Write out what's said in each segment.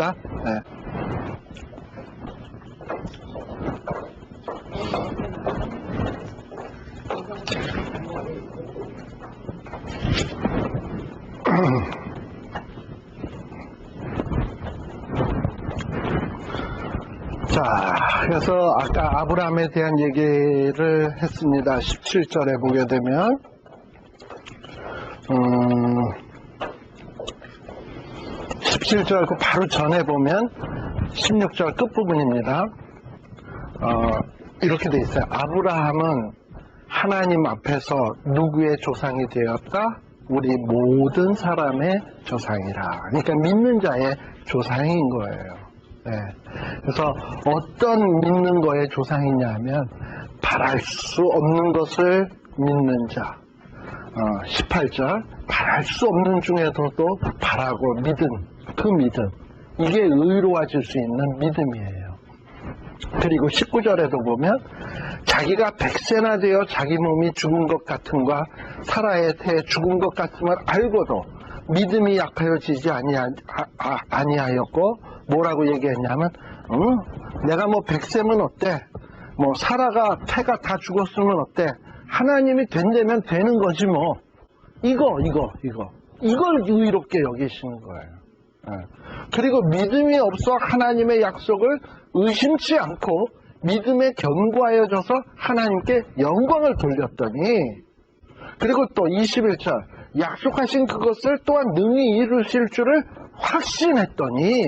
하겠습니다. 네. 자, 그래서 아까 아브라함에 대한 얘기를 했습니다. 17절에 보게 되면 17절 그 바로 전에 보면 16절 끝부분입니다. 이렇게 돼 있어요. 아브라함은 하나님 앞에서 누구의 조상이 되었다? 우리 모든 사람의 조상이라. 그러니까 믿는 자의 조상인 거예요. 네. 그래서 어떤 믿는 거의 조상이냐면 바랄 수 없는 것을 믿는 자. 18절 바랄 수 없는 중에서도 바라고 믿음, 그 믿음, 이게 의로워질 수 있는 믿음이에요. 그리고 19절에도 보면 자기가 100세나 되어 자기 몸이 죽은 것 같음과 사라의 태에 죽은 것 같음을 알고도 믿음이 약하여지지 아니하였고 뭐라고 얘기했냐면 내가 뭐 100세면 어때? 뭐 사라가 태가 다 죽었으면 어때? 하나님이 된다면 되는 거지 뭐. 이걸 의롭게 여기시는 거예요. 그리고 믿음이 없어 하나님의 약속을 의심치 않고 믿음에 견고하여져서 하나님께 영광을 돌렸더니, 그리고 또 21절 약속하신 그것을 또한 능히 이루실 줄을 확신했더니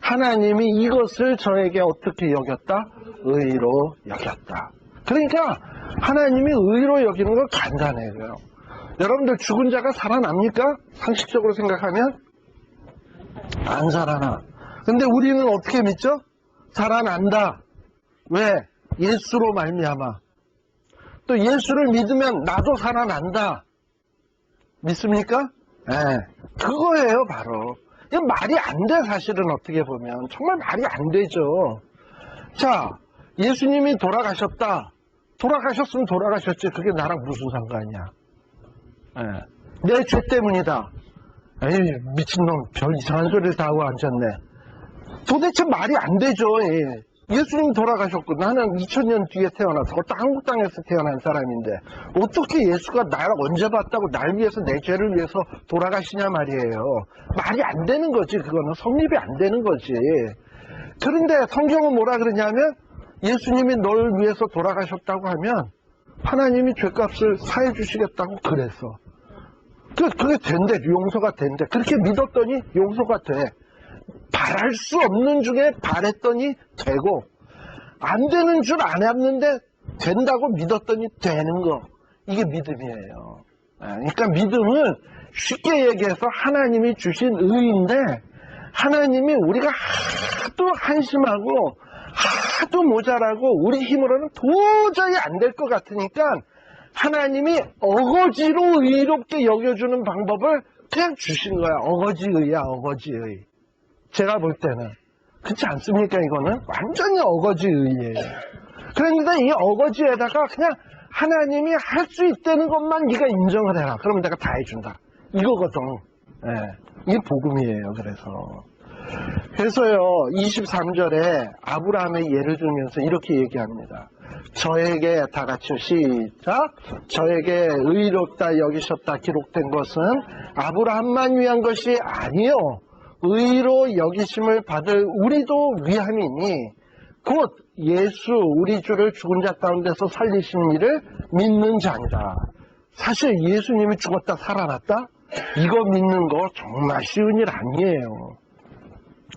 하나님이 이것을 저에게 어떻게 여겼다? 의로 여겼다. 그러니까 하나님이 의로 여기는 건 간단해요. 여러분들 죽은 자가 살아납니까? 상식적으로 생각하면 안 살아나. 근데 우리는 어떻게 믿죠? 살아난다. 왜? 예수로 말미암아. 또 예수를 믿으면 나도 살아난다. 믿습니까? 네. 그거예요 바로. 이거 말이 안 돼. 사실은 어떻게 보면 정말 말이 안 되죠. 자, 예수님이 돌아가셨다. 돌아가셨으면 돌아가셨지. 그게 나랑 무슨 상관이야. 내 죄 때문이다. 에이, 미친놈, 별 이상한 소리를 다 하고 앉았네. 도대체 말이 안 되죠. 예수님 돌아가셨고 나는 2000년 뒤에 태어나서 그것도 한국 땅에서 태어난 사람인데 어떻게 예수가 날 언제 봤다고 날 위해서 내 죄를 위해서 돌아가시냐 말이에요. 말이 안 되는 거지. 그거는 성립이 안 되는 거지. 그런데 성경은 뭐라 그러냐면 예수님이 널 위해서 돌아가셨다고 하면 하나님이 죄값을 사해 주시겠다고 그랬어. 그게 된대. 용서가 된대. 그렇게 믿었더니 용서가 돼. 바랄 수 없는 중에 바랬더니 되고, 안 되는 줄 알았는데 된다고 믿었더니 되는 거. 이게 믿음이에요. 그러니까 믿음은 쉽게 얘기해서 하나님이 주신 의인데, 하나님이 우리가 하도 한심하고 하도 모자라고 우리 힘으로는 도저히 안 될 것 같으니까 하나님이 어거지로 의롭게 여겨주는 방법을 그냥 주신 거야. 어거지의야, 어거지의. 제가 볼 때는. 그렇지 않습니까? 이거는 완전히 어거지의예요. 그런데 이 어거지에다가 그냥 하나님이 할 수 있다는 것만 네가 인정을 해라. 그러면 내가 다 해준다. 이거거든. 이게 복음이에요. 그래서요 23절에 아브라함의 예를 들면서 이렇게 얘기합니다. 저에게, 다 같이 시작, 저에게 의롭다 여기셨다 기록된 것은 아브라함만 위한 것이 아니요 의로 여기심을 받을 우리도 위함이니 곧 예수 우리 주를 죽은 자 가운데서 살리시는 이를 믿는 자니라. 사실 예수님이 죽었다 살아났다? 이거 믿는 거 정말 쉬운 일 아니에요.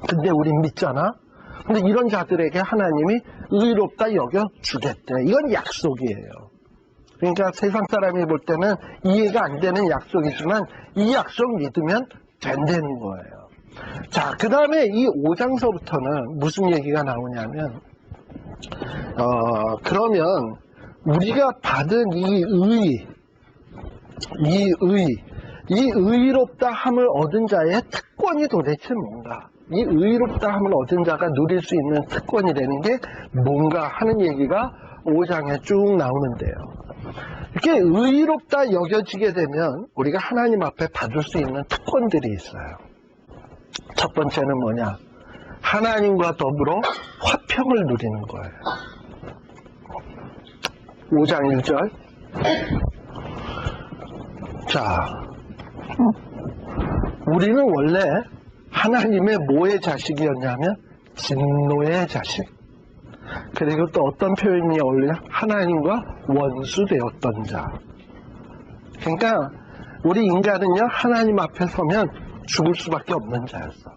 근데 우린 믿잖아? 근데 이런 자들에게 하나님이 의롭다 여겨주겠대. 이건 약속이에요. 그러니까 세상 사람이 볼 때는 이해가 안 되는 약속이지만 이 약속 믿으면 된다는 거예요. 자, 그 다음에 이 5장서부터는 무슨 얘기가 나오냐면 그러면 우리가 받은 이 의롭다 함을 얻은 자의 특권이 도대체 뭔가? 이 의롭다 함을 얻은 자가 누릴 수 있는 특권이라는 게 뭔가 하는 얘기가 5장에 쭉 나오는데요. 이렇게 의롭다 여겨지게 되면 우리가 하나님 앞에 받을 수 있는 특권들이 있어요. 첫 번째는 뭐냐? 하나님과 더불어 화평을 누리는 거예요. 5장 1절. 자, 우리는 원래 하나님의 뭐의 자식이었냐면 진노의 자식. 그리고 또 어떤 표현이 어울려? 하나님과 원수되었던 자. 그러니까 우리 인간은요, 하나님 앞에 서면 죽을 수밖에 없는 자였어.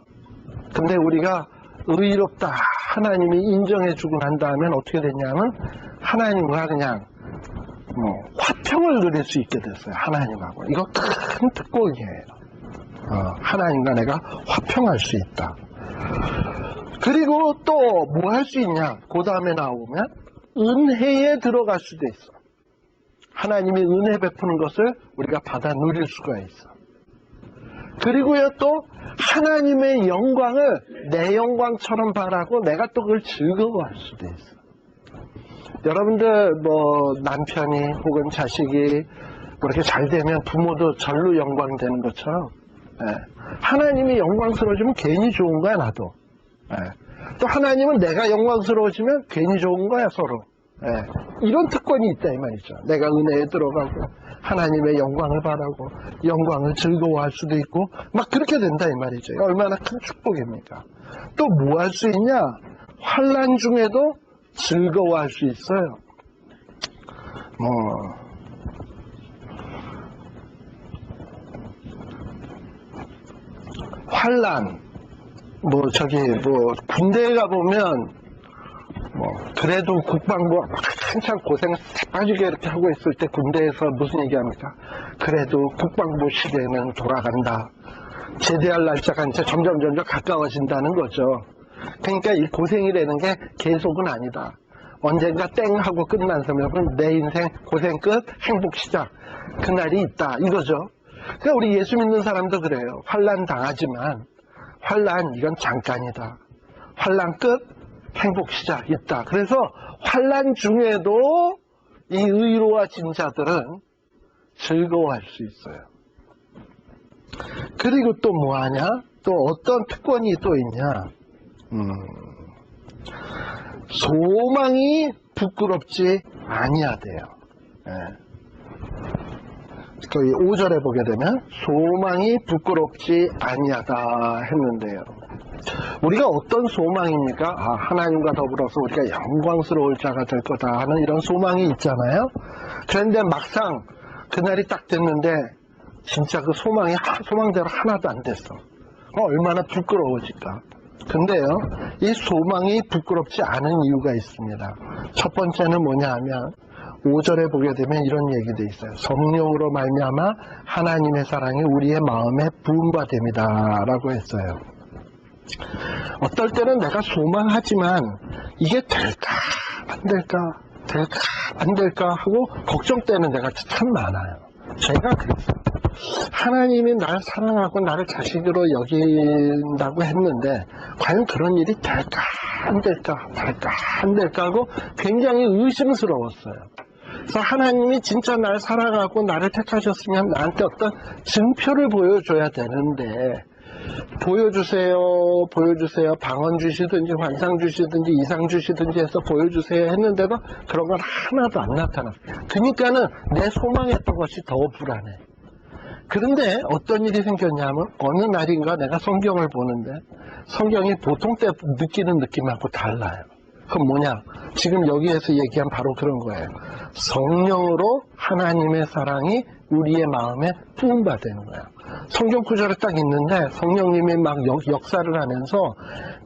근데 우리가 의롭다, 하나님이 인정해주고 난 다음엔 어떻게 됐냐면 하나님과 그냥 화평을 누릴 수 있게 됐어요. 하나님하고. 이거 큰 특권이에요. 하나님과 내가 화평할 수 있다. 그리고 또 뭐 할 수 있냐? 그 다음에 나오면 은혜에 들어갈 수도 있어. 하나님이 은혜 베푸는 것을 우리가 받아 누릴 수가 있어. 그리고요, 또 하나님의 영광을 내 영광처럼 바라고 내가 또 그걸 즐거워할 수도 있어. 여러분들 뭐 남편이 혹은 자식이 그렇게 잘 되면 부모도 절로 영광되는 것처럼, 하나님이 영광스러워지면 괜히 좋은 거야, 나도. 또 하나님은 내가 영광스러워지면 괜히 좋은 거야, 서로. 이런 특권이 있다 이 말이죠. 내가 은혜에 들어가고 하나님의 영광을 바라고 영광을 즐거워할 수도 있고 막 그렇게 된다 이 말이죠. 얼마나 큰 축복입니까? 또 뭐 할 수 있냐? 환난 중에도 즐거워할 수 있어요. 환난 군대에 가보면 그래도 국방부 한참 고생 빠지게 이렇게 하고 있을 때 군대에서 무슨 얘기합니까? 그래도 국방부 시대는 돌아간다. 제대할 날짜가 이제 점점 가까워진다는 거죠. 그러니까 이 고생이라는 게 계속은 아니다. 언젠가 땡 하고 끝난 순간 내 인생 고생 끝, 행복 시작. 그날이 있다 이거죠. 그러니까 우리 예수 믿는 사람도 그래요. 환난 당하지만 환난 이건 잠깐이다. 환난 끝, 행복 시작 있다. 그래서 환난 중에도 이 의로워진 자들은 즐거워할 수 있어요. 그리고 또 뭐하냐? 또 어떤 특권이 또 있냐? 소망이 부끄럽지 아니하대요. 거기 5절에 보게 되면 소망이 부끄럽지 아니하다 했는데요. 우리가 어떤 소망입니까? 하나님과 더불어서 우리가 영광스러울 자가 될 거다 하는 이런 소망이 있잖아요. 그런데 막상 그날이 딱 됐는데 진짜 그 소망이 소망대로 하나도 안 됐어. 얼마나 부끄러워질까. 근데요, 이 소망이 부끄럽지 않은 이유가 있습니다. 첫 번째는 뭐냐 하면 5절에 보게 되면 이런 얘기도 있어요. 성령으로 말미암아 하나님의 사랑이 우리의 마음에 부음바 됩니다 라고 했어요. 어떨 때는 내가 소망하지만 이게 될까 안 될까 하고 걱정되는 데가 참 많아요. 제가 그랬어요. 하나님이 나를 사랑하고 나를 자식으로 여긴다고 했는데 과연 그런 일이 될까 안 될까 하고 굉장히 의심스러웠어요. 그래서 하나님이 진짜 나를 사랑하고 나를 택하셨으면 나한테 어떤 증표를 보여줘야 되는데 보여주세요. 방언 주시든지 환상 주시든지 이상 주시든지 해서 보여주세요 했는데도 그런 건 하나도 안 나타났어요. 그러니까는 내 소망했던 것이 더 불안해. 그런데 어떤 일이 생겼냐면 어느 날인가 내가 성경을 보는데 성경이 보통 때 느끼는 느낌하고 달라요. 그건 뭐냐? 지금 여기에서 얘기한 바로 그런 거예요. 성령으로 하나님의 사랑이 우리의 마음에 부음받는 거예요. 성경 구절에 딱 있는데 성령님이 막 역사를 하면서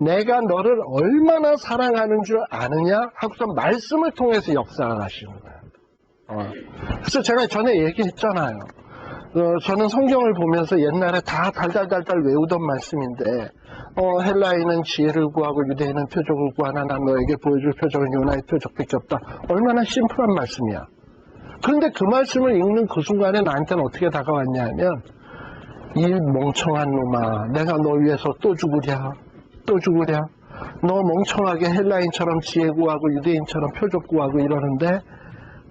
내가 너를 얼마나 사랑하는 줄 아느냐 하고서 말씀을 통해서 역사를 하시는 거예요. 그래서 제가 전에 얘기했잖아요. 저는 성경을 보면서 옛날에 다 달달달달 외우던 말씀인데 헬라인은 지혜를 구하고 유대인은 표적을 구하나 난 너에게 보여줄 표적은 요나의 표적밖에 없다. 얼마나 심플한 말씀이야. 그런데 그 말씀을 읽는 그 순간에 나한테는 어떻게 다가왔냐면 이 멍청한 놈아 내가 너 위해서 또 죽으랴 너 멍청하게 헬라인처럼 지혜 구하고 유대인처럼 표적 구하고 이러는데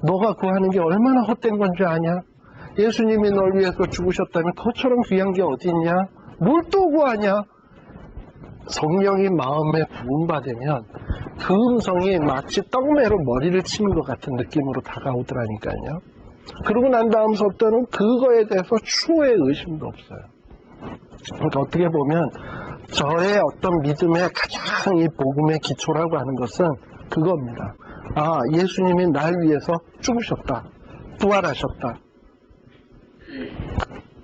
너가 구하는 게 얼마나 헛된 건 줄 아냐? 예수님이 널 위해서 죽으셨다면 그것처럼 귀한 게 어디 있냐? 뭘 또 구하냐? 성령이 마음에 부음받으면 그 음성이 마치 떡매로 머리를 치는 것 같은 느낌으로 다가오더라니까요. 그러고 난 다음부터는 그거에 대해서 추후의 의심도 없어요. 그러니까 어떻게 보면 저의 어떤 믿음의 가장 이 복음의 기초라고 하는 것은 그겁니다. 아, 예수님이 날 위해서 죽으셨다. 부활하셨다.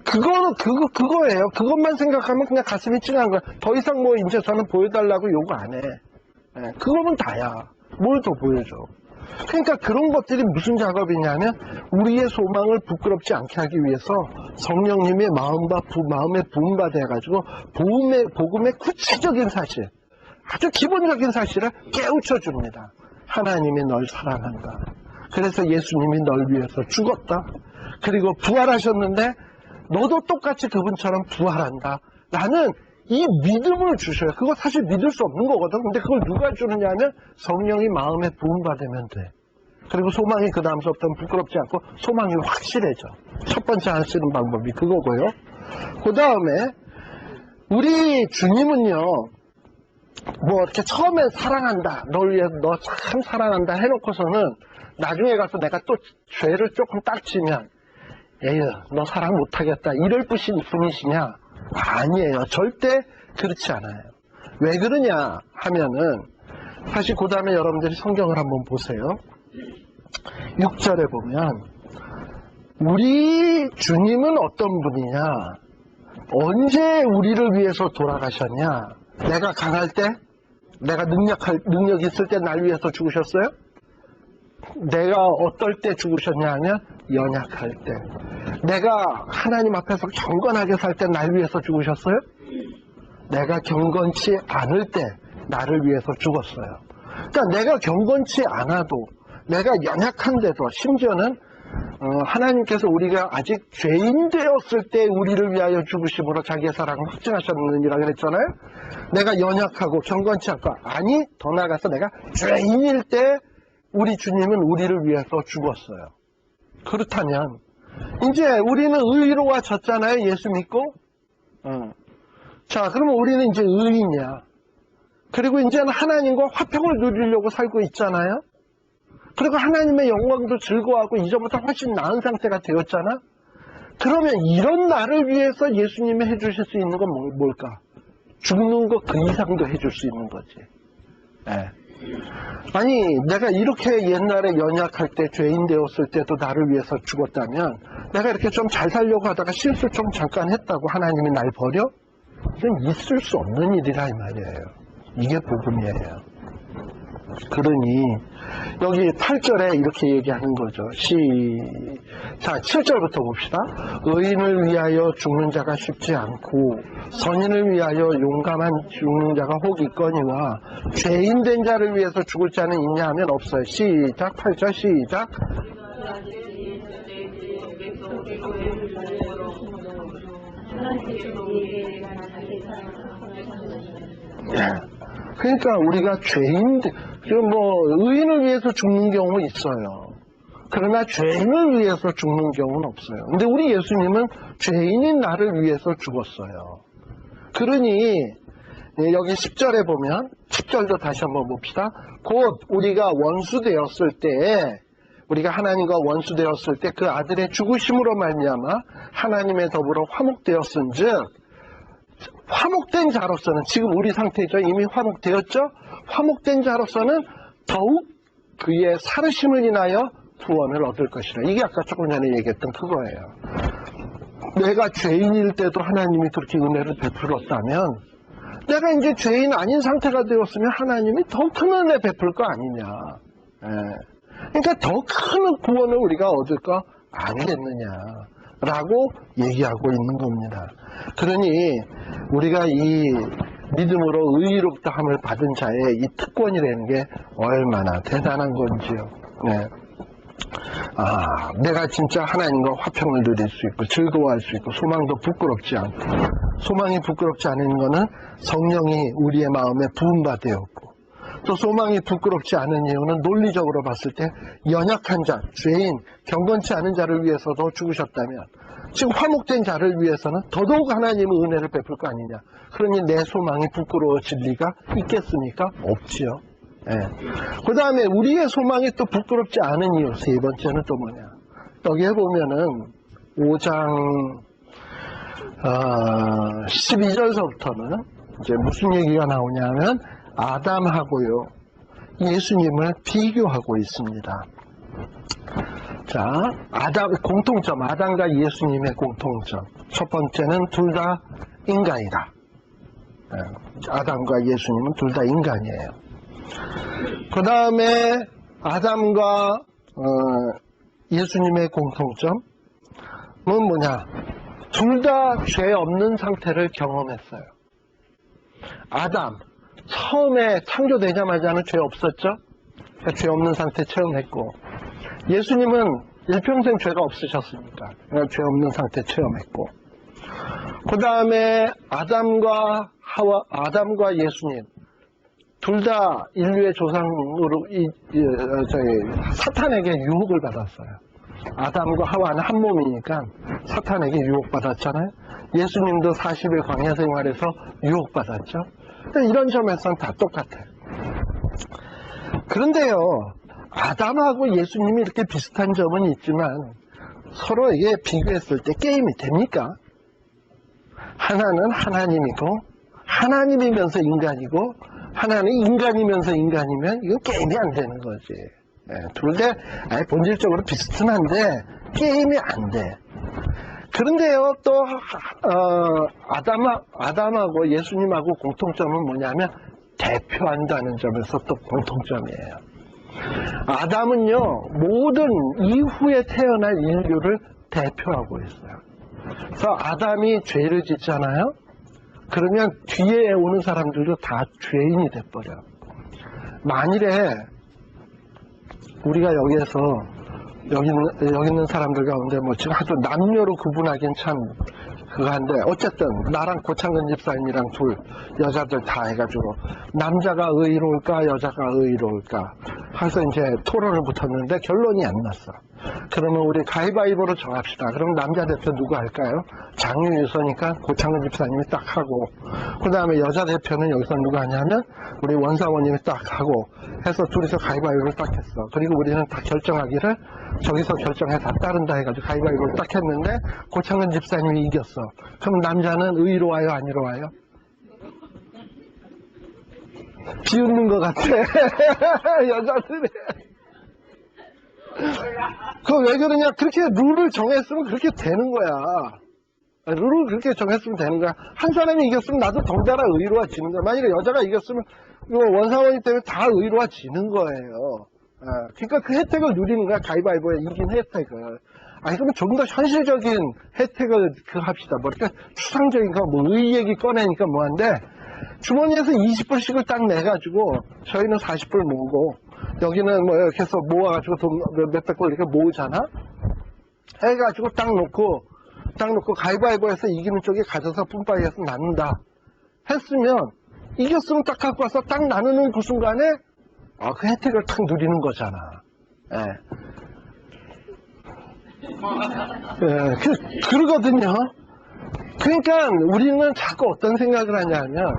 그거예요. 그것만 생각하면 그냥 가슴이 찡한 거야. 더 이상 뭐 이제 저는 보여달라고 요구 안 해. 그거면 다야. 뭘 더 보여줘. 그러니까 그런 것들이 무슨 작업이냐면 우리의 소망을 부끄럽지 않게 하기 위해서 성령님의 마음에 부음받아가지고 복음의 구체적인 사실, 아주 기본적인 사실을 깨우쳐 줍니다. 하나님이 널 사랑한다. 그래서 예수님이 널 위해서 죽었다. 그리고 부활하셨는데 너도 똑같이 그분처럼 부활한다. 라는 이 믿음을 주셔요. 그거 사실 믿을 수 없는 거거든. 근데 그걸 누가 주느냐면 성령이 마음에 부음받으면 돼. 그리고 소망이 그 다음부터는 부끄럽지 않고 소망이 확실해져. 첫 번째 할 수 있는 방법이 그거고요. 그 다음에 우리 주님은요, 뭐 이렇게 처음에 사랑한다, 널 위해서 너 참 사랑한다 해놓고서는 나중에 가서 내가 또 죄를 조금 딱지면 에휴 너 사랑 못하겠다 이럴 뿐이시냐? 아니에요. 절대 그렇지 않아요. 왜 그러냐 하면은 사실 그 다음에 여러분들이 성경을 한번 보세요. 6절에 보면 우리 주님은 어떤 분이냐, 언제 우리를 위해서 돌아가셨냐, 내가 강할 때, 내가 능력 있을 때 날 위해서 죽으셨어요? 내가 어떨 때 죽으셨냐 하면 연약할 때. 내가 하나님 앞에서 경건하게 살 때 날 위해서 죽으셨어요? 내가 경건치 않을 때 나를 위해서 죽었어요. 그러니까 내가 경건치 않아도, 내가 연약한데도, 심지어는 하나님께서 우리가 아직 죄인 되었을 때 우리를 위하여 죽으심으로 자기의 사랑을 확증하셨느니라 그랬잖아요. 내가 연약하고 경건치 않고, 아니 더 나아가서 내가 죄인일 때 우리 주님은 우리를 위해서 죽었어요. 그렇다면 이제 우리는 의로워졌잖아요. 예수 믿고. 자, 그러면 우리는 이제 의인이야. 그리고 이제는 하나님과 화평을 누리려고 살고 있잖아요. 그리고 하나님의 영광도 즐거워하고 이전보다 훨씬 나은 상태가 되었잖아. 그러면 이런 나를 위해서 예수님이 해주실 수 있는 건 뭘까? 죽는 것 그 이상도 해줄 수 있는 거지. 네. 아니 내가 이렇게 옛날에 연약할 때, 죄인 되었을 때도 나를 위해서 죽었다면, 내가 이렇게 좀 잘 살려고 하다가 실수 좀 잠깐 했다고 하나님이 날 버려? 이건 있을 수 없는 일이라 이 말이에요. 이게 복음이에요. 그러니 여기 8절에 이렇게 얘기하는 거죠. 자, 7절부터 봅시다. 의인을 위하여 죽는 자가 쉽지 않고 선인을 위하여 용감한 죽는 자가 혹 있거니와 죄인 된 자를 위해서 죽을 자는 있냐 하면 없어요. 시작. 8절 시작. 그러니까 우리가 의인을 위해서 죽는 경우는 있어요. 그러나 죄인을 위해서 죽는 경우는 없어요. 근데 우리 예수님은 죄인인 나를 위해서 죽었어요. 그러니 여기 10절에 보면, 10절도 다시 한번 봅시다. 곧 우리가 원수 되었을 때, 우리가 하나님과 원수 되었을 때 그 아들의 죽으심으로 말미암아 하나님의 더불어 화목되었은즉, 화목된 자로서는, 지금 우리 상태죠. 이미 화목되었죠. 화목된 자로서는 더욱 그의 살으심을 인하여 구원을 얻을 것이라. 이게 아까 조금 전에 얘기했던 그거예요. 내가 죄인일 때도 하나님이 그렇게 은혜를 베풀었다면, 내가 이제 죄인 아닌 상태가 되었으면 하나님이 더 큰 은혜 베풀 거 아니냐. 그러니까 더 큰 구원을 우리가 얻을 거 아니겠느냐라고 얘기하고 있는 겁니다. 그러니 우리가 이 믿음으로 의롭다함을 받은 자의 이 특권이라는 게 얼마나 대단한 건지요. 네. 내가 진짜 하나님과 화평을 누릴 수 있고 즐거워할 수 있고 소망도 부끄럽지 않고, 소망이 부끄럽지 않은 것은 성령이 우리의 마음에 부음받았고, 또 소망이 부끄럽지 않은 이유는 논리적으로 봤을 때 연약한 자, 죄인, 경건치 않은 자를 위해서도 죽으셨다면 지금 화목된 자를 위해서는 더더욱 하나님의 은혜를 베풀 거 아니냐. 그러니 내 소망이 부끄러워질 리가 있겠습니까? 없지요. 예. 그 다음에 우리의 소망이 또 부끄럽지 않은 이유, 세 번째는 또 뭐냐. 여기에 보면은 5장 12절서부터는 이제 무슨 얘기가 나오냐면 아담하고요 예수님을 비교하고 있습니다. 자, 공통점, 아담과 예수님의 공통점. 첫 번째는 둘 다 인간이다. 아담과 예수님은 둘 다 인간이에요. 그 다음에 아담과 예수님의 공통점은 뭐냐? 둘 다 죄 없는 상태를 경험했어요. 아담, 처음에 창조되자마자는 죄 없었죠? 죄 없는 상태 체험했고, 예수님은 일평생 죄가 없으셨으니까 죄 없는 상태 체험했고, 그 다음에 아담과 예수님 둘 다 인류의 조상으로 사탄에게 유혹을 받았어요. 아담과 하와는 한 몸이니까 사탄에게 유혹받았잖아요. 예수님도 40일 광야 생활에서 유혹받았죠. 이런 점에서는 다 똑같아요. 그런데요, 아담하고 예수님이 이렇게 비슷한 점은 있지만 서로에게 비교했을 때 게임이 됩니까? 하나는 하나님이고 하나님이면서 인간이고 하나는 인간이면서 인간이면 이건 게임이 안 되는 거지. 둘 다 본질적으로 비슷은 한데 게임이 안 돼. 그런데요, 또 아담하고 예수님하고 공통점은 뭐냐면 대표한다는 점에서 또 공통점이에요. 아담은요, 모든 이후에 태어날 인류를 대표하고 있어요. 그래서 아담이 죄를 짓잖아요. 그러면 뒤에 오는 사람들도 다 죄인이 돼버려. 만일에 우리가 여기에서 여기 있는 사람들 가운데 뭐 지금 하도 남녀로 구분하기엔 참 그거한데, 어쨌든 나랑 고창근 집사님이랑 둘 여자들 다 해가지고 남자가 의로울까 여자가 의로울까 해서 이제 토론을 붙었는데 결론이 안 났어. 그러면 우리 가위바위보로 정합시다. 그럼 남자 대표 누구 할까요? 장유유서니까 고창근 집사님이 딱 하고, 그 다음에 여자 대표는 여기서 누가 하냐면 우리 원사모님이 딱 하고 해서 둘이서 가위바위보를 딱 했어. 그리고 우리는 다 결정하기를 저기서 결정해 다 따른다 해가지고 가위바위보를 딱 했는데 고창근 집사님이 이겼어. 그럼 남자는 의로와요 아니로와요? 비웃는 것 같아. 여자들이. 그거 왜 그러냐? 그렇게 룰을 정했으면 그렇게 되는 거야. 룰을 그렇게 정했으면 되는 거야. 한 사람이 이겼으면 나도 덩달아 의로워지는 거야. 만약에 여자가 이겼으면 원사원이 때문에 다 의로워지는 거예요. 그러니까 그 혜택을 누리는 거야. 가위바위보에 이긴 혜택을. 그러면 좀 더 현실적인 혜택을 합시다. 뭐 이렇게 추상적인 거, 뭐 의 얘기 꺼내니까 뭐한데, 주머니에서 20불씩을 딱 내가지고 저희는 40불 모으고 여기는 뭐 이렇게 해서 모아가지고 돈 몇백 불 이렇게 모으잖아. 해가지고 딱 놓고 가위바위보해서 이기는 쪽에 가져서 뿜빠이해서 나눈다 했으면, 이겼으면 딱 갖고 와서 딱 나누는 그 순간에 그 혜택을 딱 누리는 거잖아. 그러거든요. 그러니까 우리는 자꾸 어떤 생각을 하냐면,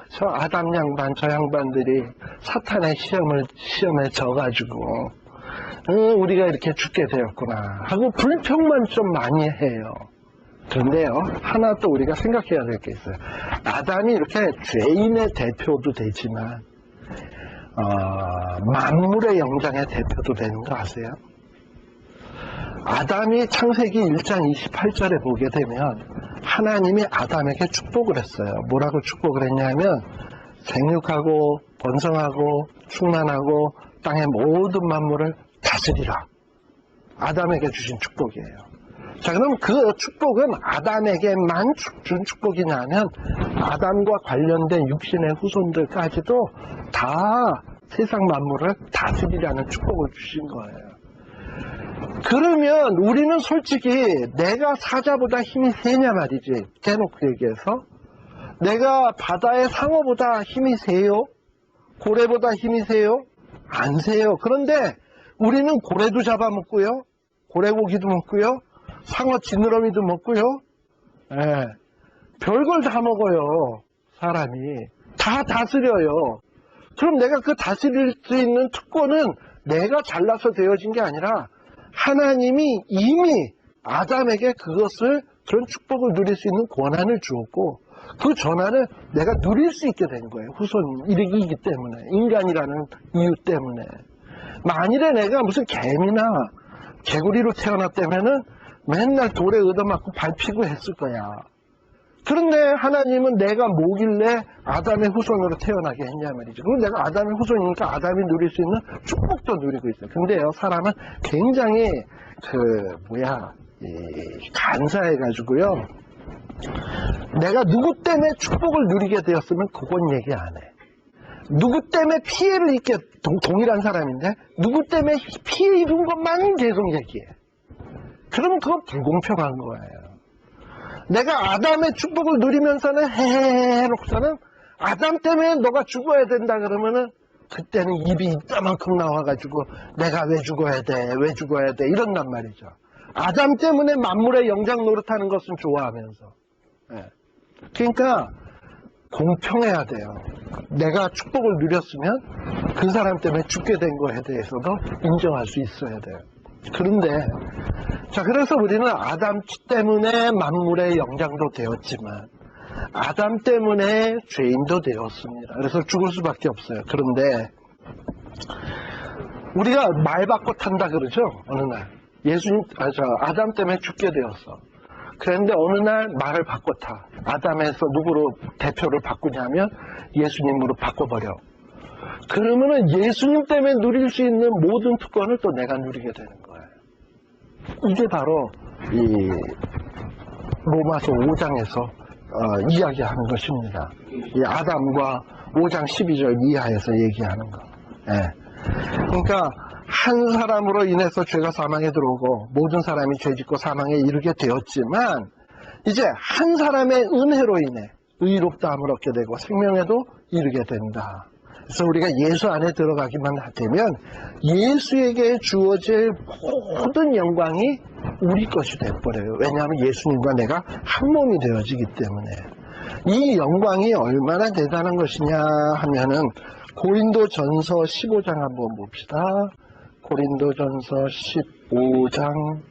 저 아담 양반, 저 양반들이 사탄의 시험에 져가지고 우리가 이렇게 죽게 되었구나 하고 불평만 좀 많이 해요. 그런데요, 하나 또 우리가 생각해야 될 게 있어요. 아담이 이렇게 죄인의 대표도 되지만 만물의 영장의 대표도 되는 거 아세요? 아담이 창세기 1장 28절에 보게 되면 하나님이 아담에게 축복을 했어요. 뭐라고 축복을 했냐면 생육하고 번성하고 충만하고 땅의 모든 만물을 다스리라. 아담에게 주신 축복이에요. 자, 그럼 그 축복은 아담에게만 준 축복이냐면 아담과 관련된 육신의 후손들까지도 다 세상 만물을 다스리라는 축복을 주신 거예요. 그러면 우리는 솔직히 내가 사자보다 힘이 세냐 말이지. 대놓고 얘기해서 내가 바다의 상어보다 힘이 세요? 고래보다 힘이 세요? 안 세요. 그런데 우리는 고래도 잡아먹고요. 고래고기도 먹고요. 상어 지느러미도 먹고요. 예, 별걸 다 먹어요. 사람이. 다 다스려요. 그럼 내가 그 다스릴 수 있는 특권은 내가 잘나서 되어진 게 아니라 하나님이 이미 아담에게 그런 축복을 누릴 수 있는 권한을 주었고 그 전환을 내가 누릴 수 있게 된 거예요. 후손이기 때문에. 인간이라는 이유 때문에. 만일에 내가 무슨 개미나 개구리로 태어났다면은 맨날 돌에 얻어맞고 밟히고 했을 거야. 그런데 하나님은 내가 뭐길래 아담의 후손으로 태어나게 했냐 말이죠. 그럼 내가 아담의 후손이니까 아담이 누릴 수 있는 축복도 누리고 있어요. 근데요, 사람은 굉장히 간사해가지고요. 내가 누구 때문에 축복을 누리게 되었으면 그건 얘기 안 해. 누구 때문에 피해를 입게 동일한 사람인데 누구 때문에 피해 입은 것만 계속 얘기해. 그러면 그건 불공평한 거예요. 내가 아담의 축복을 누리면서는 해놓고서는 아담 때문에 너가 죽어야 된다 그러면은 그때는 입이 이따만큼 나와가지고 내가 왜 죽어야 돼 이런단 말이죠. 아담 때문에 만물의 영장 노릇하는 것은 좋아하면서. 그러니까 공평해야 돼요. 내가 축복을 누렸으면 그 사람 때문에 죽게 된 거에 대해서도 인정할 수 있어야 돼요. 그런데 그래서 우리는 아담 때문에 만물의 영장도 되었지만 아담 때문에 죄인도 되었습니다. 그래서 죽을 수밖에 없어요. 그런데 우리가 말 바꿔 탄다 그러죠. 어느 날 아담 때문에 죽게 되었어. 그런데 어느 날 말을 바꿔 타. 아담에서 누구로 대표를 바꾸냐면 예수님으로 바꿔버려. 그러면은 예수님 때문에 누릴 수 있는 모든 특권을 또 내가 누리게 되는 거예요. 이게 바로 이 로마서 5장에서 이야기하는 것입니다. 이 아담과 5장 12절 이하에서 얘기하는 거. 그러니까 한 사람으로 인해서 죄가 사망에 들어오고 모든 사람이 죄짓고 사망에 이르게 되었지만 이제 한 사람의 은혜로 인해 의롭다함을 얻게 되고 생명에도 이르게 된다. 그래서 우리가 예수 안에 들어가기만 되면 예수에게 주어질 모든 영광이 우리 것이 되어버려요. 왜냐하면 예수님과 내가 한 몸이 되어지기 때문에. 이 영광이 얼마나 대단한 것이냐 하면은 고린도전서 15장 한번 봅시다. 고린도전서 15장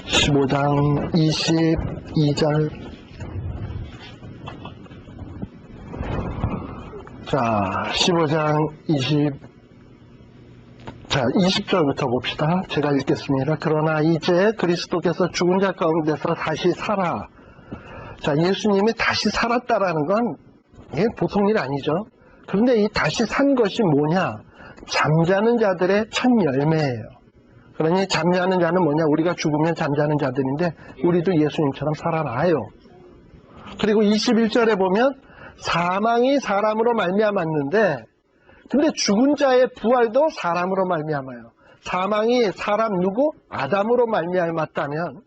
15장 22절. 자, 15장 20절부터 봅시다. 제가 읽겠습니다. 그러나 이제 그리스도께서 죽은 자 가운데서 다시 살아. 자, 예수님이 다시 살았다라는 건 이게 보통 일 아니죠. 그런데 이 다시 산 것이 뭐냐? 잠자는 자들의 첫 열매예요. 그러니 잠자는 자는 뭐냐? 우리가 죽으면 잠자는 자들인데 우리도 예수님처럼 살아나요. 그리고 21절에 보면 사망이 사람으로 말미암았는데 근데 죽은 자의 부활도 사람으로 말미암아요. 사망이 사람 누구? 아담으로 말미암았다면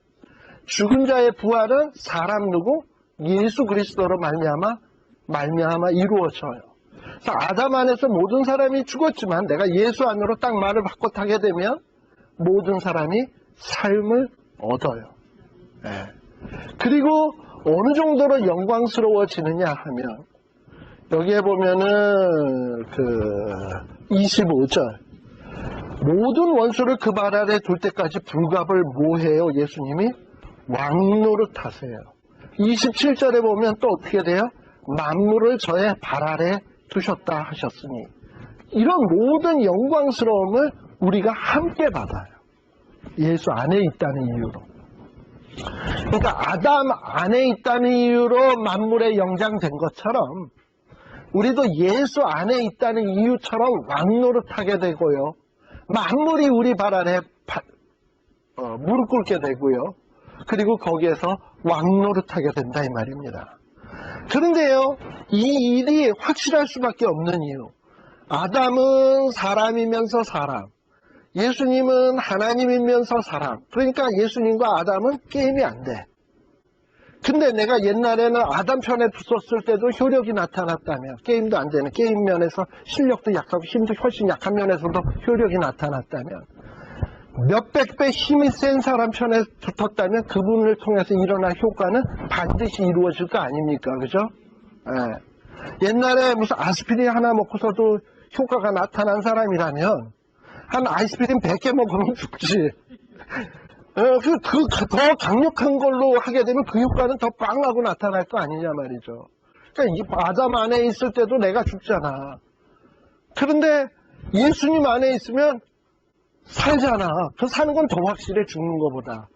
죽은 자의 부활은 사람 누구? 예수 그리스도로 말미암아 이루어져요. 그래서 아담 안에서 모든 사람이 죽었지만 내가 예수 안으로 딱 말을 바꿔 타게 되면 모든 사람이 삶을 얻어요. 그리고 어느 정도로 영광스러워지느냐 하면 여기에 보면은 25절 모든 원수를 그 발 아래 둘 때까지 불갑을 뭐 해요? 예수님이 왕노릇 하세요. 27절에 보면 또 어떻게 돼요? 만물을 저의 발 아래 두셨다 하셨으니 이런 모든 영광스러움을 우리가 함께 받아요. 예수 안에 있다는 이유로. 그러니까 아담 안에 있다는 이유로 만물의 영장된 것처럼 우리도 예수 안에 있다는 이유처럼 왕노릇하게 되고요. 만물이 우리 발 아래 무릎 꿇게 되고요. 그리고 거기에서 왕노릇하게 된다 이 말입니다. 그런데요, 이 일이 확실할 수밖에 없는 이유. 아담은 사람이면서 사람, 예수님은 하나님이면서 사람. 그러니까 예수님과 아담은 게임이 안 돼. 근데 내가 옛날에는 아담 편에 썼을 때도 효력이 나타났다며. 게임도 안 되는, 게임 면에서 실력도 약하고 힘도 훨씬 약한 면에서도 효력이 나타났다며. 몇백 배 힘이 센 사람 편에 붙었다면 그분을 통해서 일어날 효과는 반드시 이루어질 거 아닙니까? 그죠? 예. 옛날에 무슨 아스피린 하나 먹고서도 효과가 나타난 사람이라면 한 아스피린 100개 먹으면 죽지. 더 강력한 걸로 하게 되면 그 효과는 더 빵하고 나타날 거 아니냐 말이죠. 그러니까 이 아담 안에 있을 때도 내가 죽잖아. 그런데 예수님 안에 있으면 살잖아. 그 사는 건 더 확실해, 죽는 것보다.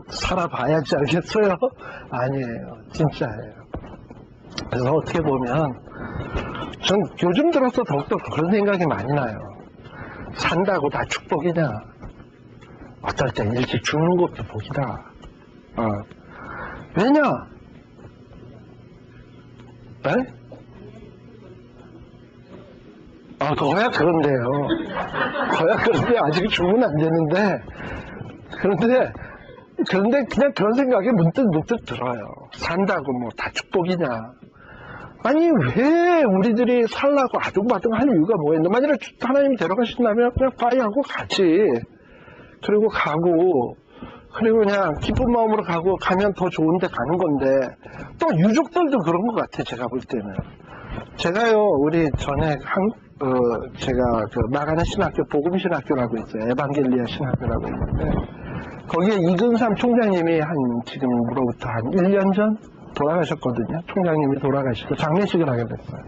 살아봐야지 알겠어요? 아니에요. 진짜예요. 그래서 어떻게 보면 전 요즘 들어서 더욱더 그런 생각이 많이 나요. 산다고 다 축복이냐. 어떨 땐 일찍 죽는 것도 복이다. 왜냐? 에? 거야 그런데요. 거야 그런데 아직 죽으면 안 되는데. 그런데 그냥 그런 생각이 문득 들어요. 산다고 뭐 다 축복이냐. 아니 왜 우리들이 살라고 아둥바둥 할 이유가 뭐였나. 만약에 하나님이 데려가신다면 그냥 파이하고 가지. 그리고 가고 그리고 그냥 기쁜 마음으로 가고 가면 더 좋은 데 가는 건데 또 유족들도 그런 것 같아. 제가 볼 때는. 제가요 우리 전에 제가 나가는 신학교 복음신학교라고 있어요. 에반겔리아 신학교라고 있는데 거기에 이근삼 총장님이 지금으로부터 한 1년 전 돌아가셨거든요. 총장님이 돌아가시고 장례식을 하게 됐어요.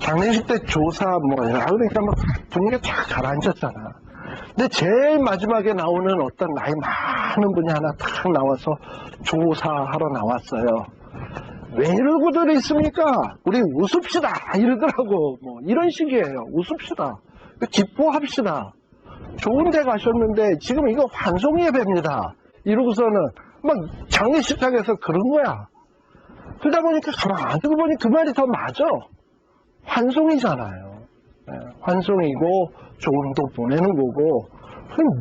장례식 때 조사 그러니까 분위기가 쫙 가라앉았잖아. 근데 제일 마지막에 나오는 어떤 나이 많은 분이 하나 탁 나와서 조사하러 나왔어요. 왜 이러고들 있습니까? 우리 웃읍시다 이러더라고. 이런 식이에요. 웃읍시다. 기뻐합시다. 좋은 데 가셨는데 지금 이거 환송 예배입니다. 이러고서는 막 장례식장에서 그런 거야. 그러다 보니까 가만히 듣고 보니 그 말이 더 맞아. 환송이잖아요. 네, 환송이고 좋은 도 보내는 거고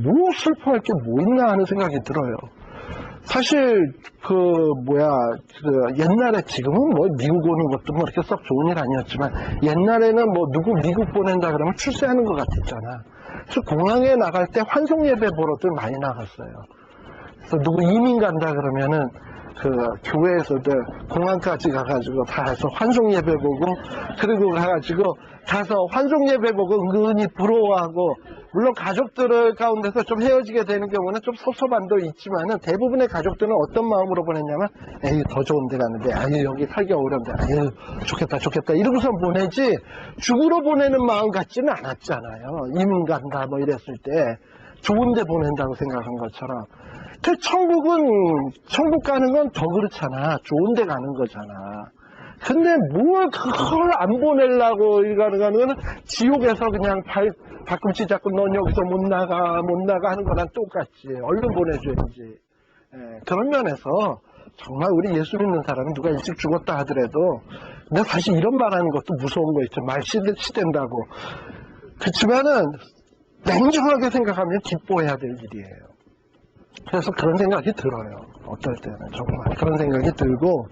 뭐 슬퍼할 게 뭐 있나 하는 생각이 들어요. 사실 옛날에 지금은 미국 오는 것도 그렇게 썩 좋은 일 아니었지만 옛날에는 누구 미국 보낸다 그러면 출세하는 것 같았잖아. 그래서 공항에 나갈 때 환송 예배 보러들 많이 나갔어요. 그래서 누구 이민 간다 그러면은 교회에서들 공항까지 가가지고 다 해서 환송 예배 보고 그리고 가서 환송 예배 보고 은근히 부러워하고 물론 가족들 가운데서 좀 헤어지게 되는 경우는 좀 섭섭함도 있지만은 대부분의 가족들은 어떤 마음으로 보냈냐면 에이 더 좋은 데 가는데 아유 여기 살기 어려운데 아유 좋겠다 이러고서 보내지 죽으러 보내는 마음 같지는 않았잖아요. 이민 간다 이랬을 때 좋은 데 보낸다고 생각한 것처럼 천국 가는 건 더 그렇잖아. 좋은 데 가는 거잖아. 근데 뭘 그걸 안 보내려고 가는 거는 지옥에서 그냥 발꿈치 잡고 넌 여기서 못 나가 하는 거랑 똑같지. 얼른 보내줘야지. 그런 면에서 정말 우리 예수 믿는 사람은 누가 일찍 죽었다 하더라도 근데 사실 이런 말하는 것도 무서운 거 있죠. 말 시된다고. 그렇지만은 냉정하게 생각하면 기뻐해야 될 일이에요. 그래서 그런 생각이 들어요. 어떨 때는 정말 그런 생각이 들고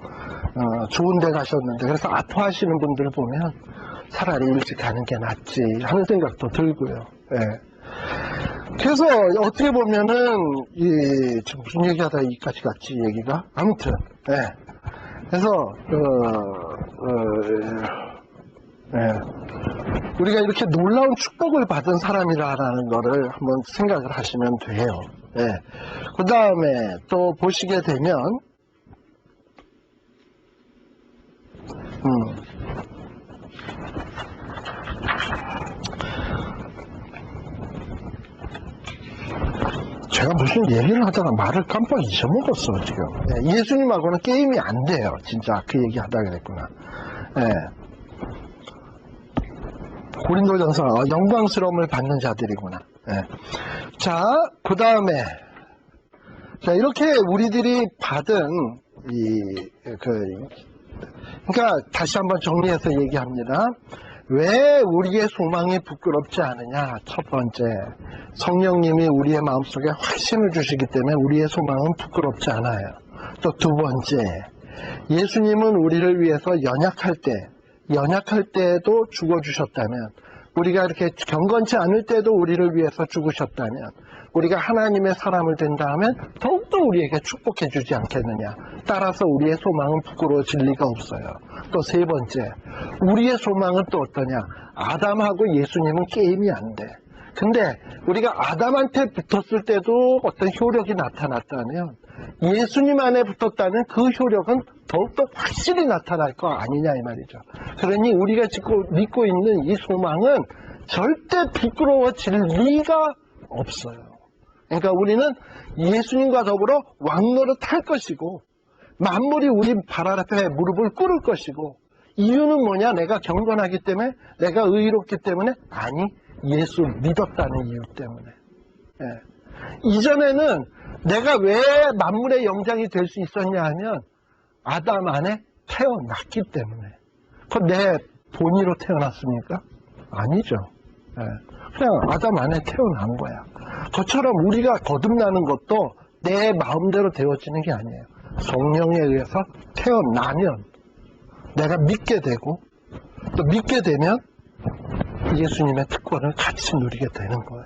좋은 데 가셨는데 그래서 아파하시는 분들 보면 차라리 일찍 가는 게 낫지 하는 생각도 들고요. 그래서 어떻게 보면은 지금 무슨 얘기하다 여기까지 갔지 얘기가 아무튼 그래서 우리가 이렇게 놀라운 축복을 받은 사람이라는 거를 한번 생각을 하시면 돼요. 그 다음에 또 보시게 되면 제가 무슨 얘기를 하다가 말을 깜빡 잊어먹었어 지금. 예수님하고는 게임이 안 돼요. 진짜 그 얘기 하다가 그랬구나. 고린도전서 영광스러움을 받는 자들이구나. 자, 그 다음에 자 이렇게 우리들이 받은 그러니까 다시 한번 정리해서 얘기합니다. 왜 우리의 소망이 부끄럽지 않으냐? 첫 번째, 성령님이 우리의 마음속에 확신을 주시기 때문에 우리의 소망은 부끄럽지 않아요. 또 두 번째, 예수님은 우리를 위해서 연약할 때에도 죽어주셨다면, 우리가 이렇게 경건치 않을 때도 우리를 위해서 죽으셨다면, 우리가 하나님의 사람을 된다면 더욱더 우리에게 축복해 주지 않겠느냐. 따라서 우리의 소망은 부끄러워질 리가 없어요. 또 세 번째, 우리의 소망은 또 어떠냐? 아담하고 예수님은 게임이 안 돼. 근데 우리가 아담한테 붙었을 때도 어떤 효력이 나타났다면, 예수님 안에 붙었다면 그 효력은 더욱더 확실히 나타날 거 아니냐 이 말이죠. 그러니 우리가 믿고 있는 이 소망은 절대 부끄러워질 리가 없어요. 그러니까 우리는 예수님과 더불어 왕노릇할 것이고, 만물이 우리 발 앞에 무릎을 꿇을 것이고, 이유는 뭐냐? 내가 경건하기 때문에, 내가 의롭기 때문에? 아니, 예수 믿었다는 이유 때문에. 이전에는 내가 왜 만물의 영장이 될 수 있었냐 하면 아담 안에 태어났기 때문에. 그건 내 본의로 태어났습니까? 아니죠. 그냥 아담 안에 태어난 거야. 그처럼 우리가 거듭나는 것도 내 마음대로 되어지는 게 아니에요. 성령에 의해서 태어나면 내가 믿게 되고, 또 믿게 되면 예수님의 특권을 같이 누리게 되는 거예요.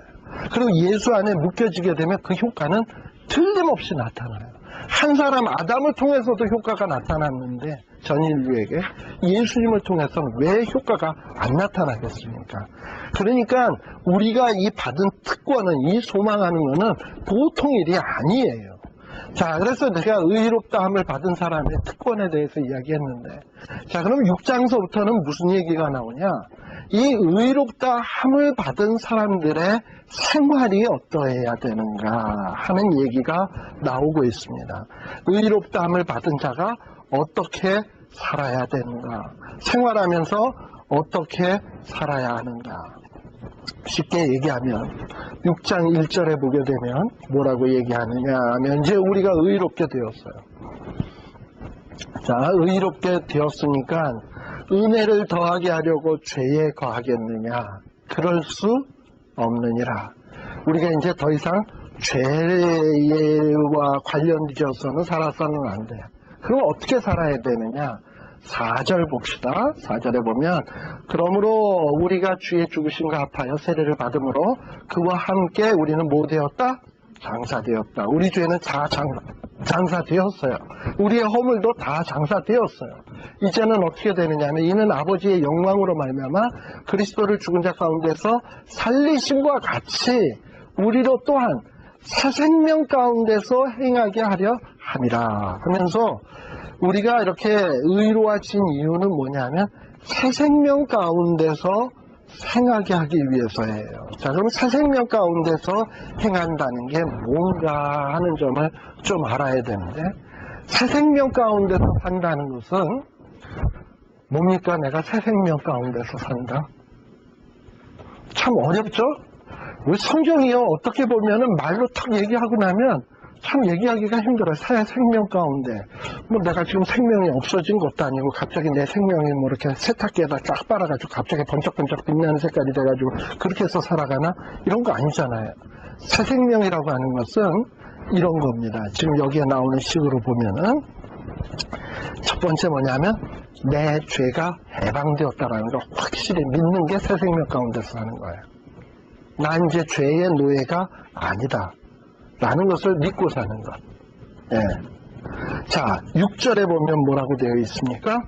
그리고 예수 안에 묶여지게 되면 그 효과는 틀림없이 나타나요. 한 사람 아담을 통해서도 효과가 나타났는데 전 인류에게 예수님을 통해서는 왜 효과가 안 나타나겠습니까? 그러니까 우리가 이 받은 특권은, 이 소망하는 것은 보통 일이 아니에요. 자, 그래서 내가 의롭다함을 받은 사람의 특권에 대해서 이야기했는데, 자, 그럼 6장서부터는 무슨 얘기가 나오냐? 이 의롭다함을 받은 사람들의 생활이 어떠해야 되는가 하는 얘기가 나오고 있습니다. 의롭다함을 받은 자가 어떻게 살아야 되는가, 생활하면서 어떻게 살아야 하는가. 쉽게 얘기하면 6장 1절에 보게 되면 뭐라고 얘기하느냐 하면, 이제 우리가 의롭게 되었어요. 자, 의롭게 되었으니까 은혜를 더하게 하려고 죄에 거하겠느냐? 그럴 수 없느니라. 우리가 이제 더 이상 죄와 관련되어서는 살아서는 안 돼. 그럼 어떻게 살아야 되느냐? 4절 봅시다. 4절에 보면, 그러므로 우리가 주의 죽으심과 합하여 세례를 받음으로 그와 함께 우리는 뭐 되었다? 장사되었다. 우리 죄는 다 장사되었어요. 우리의 허물도 다 장사되었어요. 이제는 어떻게 되느냐면, 이는 아버지의 영광으로 말미암아 그리스도를 죽은 자 가운데서 살리심과 같이 우리로 또한 새 생명 가운데서 행하게 하려 함이라 하면서, 우리가 이렇게 의로워진 이유는 뭐냐면 새 생명 가운데서 행하게 하기 위해서예요. 자, 그럼 새 생명 가운데서 행한다는 게 뭔가 하는 점을 좀 알아야 되는데, 새 생명 가운데서 산다는 것은 뭡니까? 내가 새 생명 가운데서 산다? 참 어렵죠? 우리 성경이요, 어떻게 보면은 말로 탁 얘기하고 나면 참 얘기하기가 힘들어요. 새 생명 가운데. 뭐 내가 지금 생명이 없어진 것도 아니고 갑자기 내 생명이 뭐 이렇게 세탁기에다 쫙 빨아가지고 갑자기 번쩍번쩍 빛나는 색깔이 돼가지고 그렇게 해서 살아가나? 이런 거 아니잖아요. 새 생명이라고 하는 것은 이런 겁니다. 지금 여기에 나오는 식으로 보면은 첫 번째 뭐냐면 내 죄가 해방되었다라는 걸 확실히 믿는 게 새 생명 가운데서 사는 거예요. 난 이제 죄의 노예가 아니다 라는 것을 믿고 사는 것. 예. 자, 6절에 보면 뭐라고 되어 있습니까?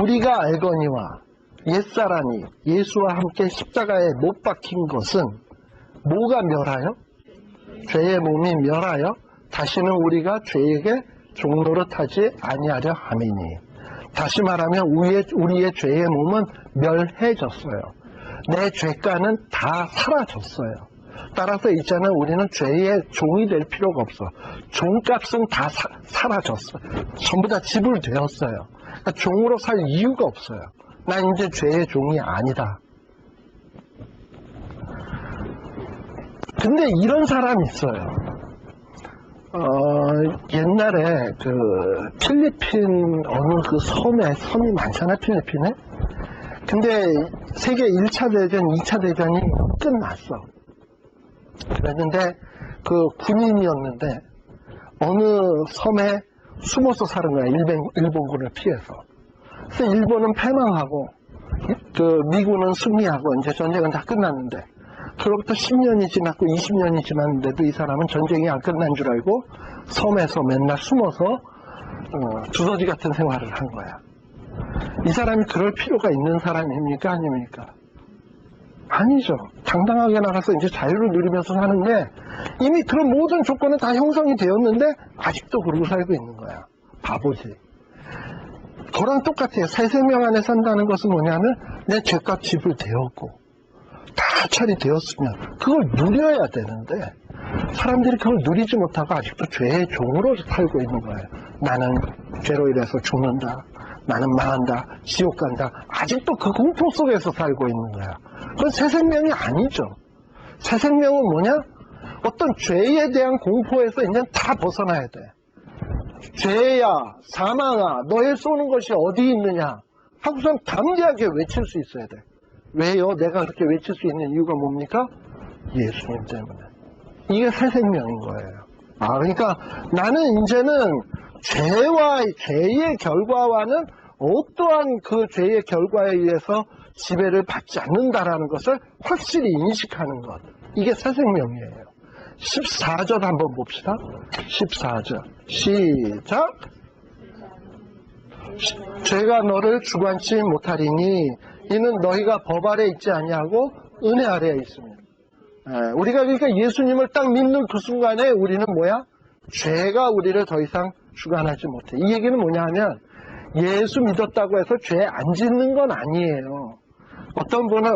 우리가 알거니와 옛사람이 예수와 함께 십자가에 못 박힌 것은 뭐가 멸하여? 죄의 몸이 멸하여 다시는 우리가 죄에게 종노릇하지 아니하려 함이니. 다시 말하면 우리의 죄의 몸은 멸해졌어요. 내 죄가는 다 사라졌어요. 따라서 이제는 우리는 죄의 종이 될 필요가 없어. 종값은 다 사라졌어. 전부 다 지불되었어요. 그러니까 종으로 살 이유가 없어요. 난 이제 죄의 종이 아니다. 근데 이런 사람이 있어요. 옛날에 필리핀 어느 그 섬이 많잖아, 필리핀에. 근데 세계 1차 대전, 2차 대전이 끝났어. 그랬는데 그 군인이었는데 어느 섬에 숨어서 사는 거야. 일본군을 피해서. 그래서 일본은 패망하고 그 미군은 승리하고 이제 전쟁은 다 끝났는데 그로부터 10년이 지났고 20년이 지났는데도 이 사람은 전쟁이 안 끝난 줄 알고 섬에서 맨날 숨어서 두더지 같은 생활을 한 거야. 이 사람이 그럴 필요가 있는 사람입니까? 아닙니까? 아니죠. 당당하게 나가서 이제 자유를 누리면서 사는데 이미 그런 모든 조건은 다 형성이 되었는데 아직도 그러고 살고 있는 거야. 바보지. 그랑 똑같아요. 새 생명 안에 산다는 것은 뭐냐면 내 죄값 지불 되었고 다 처리되었으면 그걸 누려야 되는데 사람들이 그걸 누리지 못하고 아직도 죄의 종으로 살고 있는 거예요. 나는 죄로 인해서 죽는다. 나는 망한다. 지옥 간다. 아직도 그 공포 속에서 살고 있는 거야. 그건 새 생명이 아니죠. 새 생명은 뭐냐? 어떤 죄에 대한 공포에서 이제 다 벗어나야 돼. 죄야, 사망아, 너의 쏘는 것이 어디 있느냐? 하고선 담대하게 외칠 수 있어야 돼. 왜요? 내가 그렇게 외칠 수 있는 이유가 뭡니까? 예수님 때문에. 이게 새 생명인 거예요. 그러니까 나는 이제는 죄의 결과와는 어떠한 그 죄의 결과에 의해서 지배를 받지 않는다라는 것을 확실히 인식하는 것. 이게 새 생명이에요. 14절 한번 봅시다. 14절. 시작. 죄가 너를 주관치 못하리니 이는 너희가 법 아래 있지 아니하고 은혜 아래에 있습니다. 우리가 그러니까 예수님을 딱 믿는 그 순간에 우리는 뭐야? 죄가 우리를 더 이상 주관하지 못해. 이 얘기는 뭐냐 하면 예수 믿었다고 해서 죄 안 짓는 건 아니에요. 어떤 분은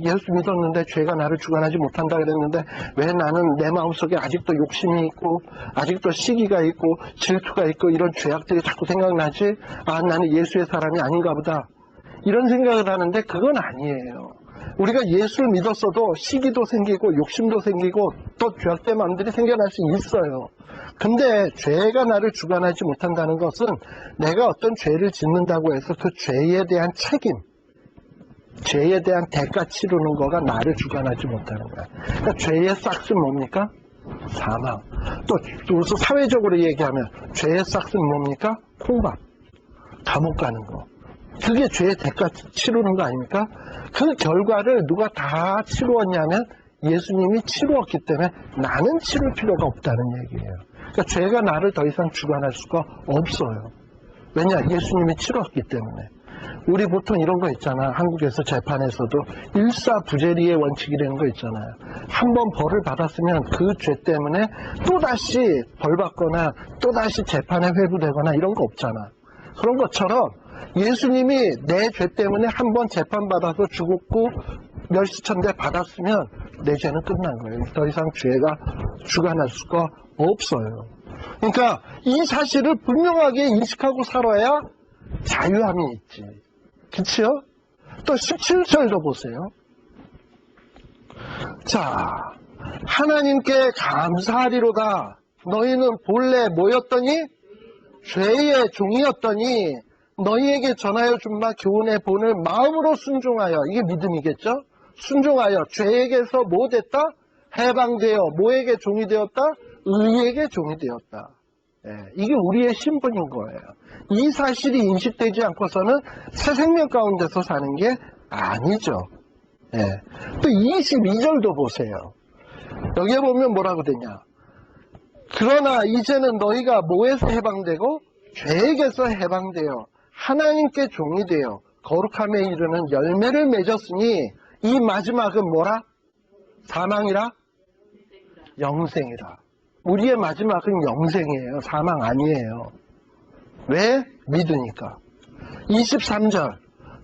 예수 믿었는데 죄가 나를 주관하지 못한다 그랬는데 왜 나는 내 마음속에 아직도 욕심이 있고 아직도 시기가 있고 질투가 있고 이런 죄악들이 자꾸 생각나지? 나는 예수의 사람이 아닌가 보다. 이런 생각을 하는데 그건 아니에요. 우리가 예수를 믿었어도 시기도 생기고 욕심도 생기고 또 죄악된 마음들이 생겨날 수 있어요. 근데 죄가 나를 주관하지 못한다는 것은 내가 어떤 죄를 짓는다고 해서 그 죄에 대한 책임, 죄에 대한 대가 치르는 거가 나를 주관하지 못하는 거야. 그러니까 죄의 싹은 뭡니까? 사망. 또 사회적으로 얘기하면 죄의 싹은 뭡니까? 콩밥. 감옥 가는 거. 그게 죄의 대가 치르는 거 아닙니까? 그 결과를 누가 다 치루었냐면 예수님이 치루었기 때문에 나는 치를 필요가 없다는 얘기예요. 그러니까 죄가 나를 더 이상 주관할 수가 없어요. 왜냐? 예수님이 치루었기 때문에. 우리 보통 이런 거 있잖아. 한국에서 재판에서도 일사부재리의 원칙이라는 거 있잖아요. 한번 벌을 받았으면 그 죄 때문에 또다시 벌 받거나 또다시 재판에 회부되거나 이런 거 없잖아. 그런 것처럼 예수님이 내 죄 때문에 한번 재판받아서 죽었고 멸시천대 받았으면 내 죄는 끝난 거예요. 더 이상 죄가 주관할 수가 없어요. 그러니까 이 사실을 분명하게 인식하고 살아야 자유함이 있지. 그치요? 또 17절도 보세요. 자, 하나님께 감사하리로다. 너희는 본래 뭐였더니? 죄의 종이었더니 너희에게 전하여 준 바 교훈의 본을 마음으로 순종하여, 이게 믿음이겠죠? 순종하여 죄에게서 뭐 됐다? 해방되어 뭐에게 종이 되었다? 의에게 종이 되었다. 이게 우리의 신분인 거예요. 이 사실이 인식되지 않고서는 새 생명 가운데서 사는 게 아니죠. 또 22절도 보세요. 여기에 보면 뭐라고 되냐? 그러나 이제는 너희가 뭐에서 해방되고 죄에게서 해방되어 하나님께 종이 되어 거룩함에 이르는 열매를 맺었으니 이 마지막은 뭐라? 사망이라? 영생이라. 우리의 마지막은 영생이에요. 사망 아니에요. 왜? 믿으니까. 23절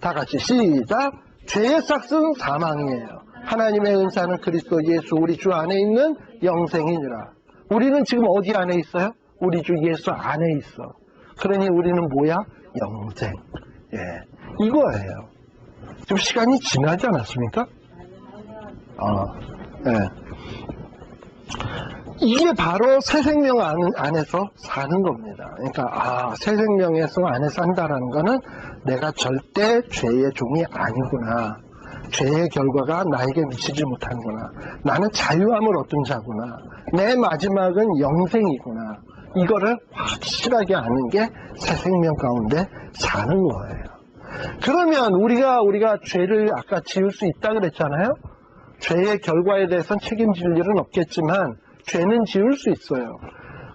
다 같이 시작. 죄의 싹은 사망이에요. 하나님의 은사는 그리스도 예수 우리 주 안에 있는 영생이니라. 우리는 지금 어디 안에 있어요? 우리 주 예수 안에 있어. 그러니 우리는 뭐야? 영생. 이거예요. 지금 시간이 지나지 않았습니까? 이게 바로 새 생명 안에서 사는 겁니다. 그러니까 새 생명에서 안에 산다라는 거는 내가 절대 죄의 종이 아니구나. 죄의 결과가 나에게 미치지 못하는구나. 나는 자유함을 얻은 자구나. 내 마지막은 영생이구나. 이거를 확실하게 아는 게 새 생명 가운데 사는 거예요. 그러면 우리가 죄를 아까 지을 수 있다 그랬잖아요. 죄의 결과에 대해서는 책임질 일은 없겠지만 죄는 지을 수 있어요.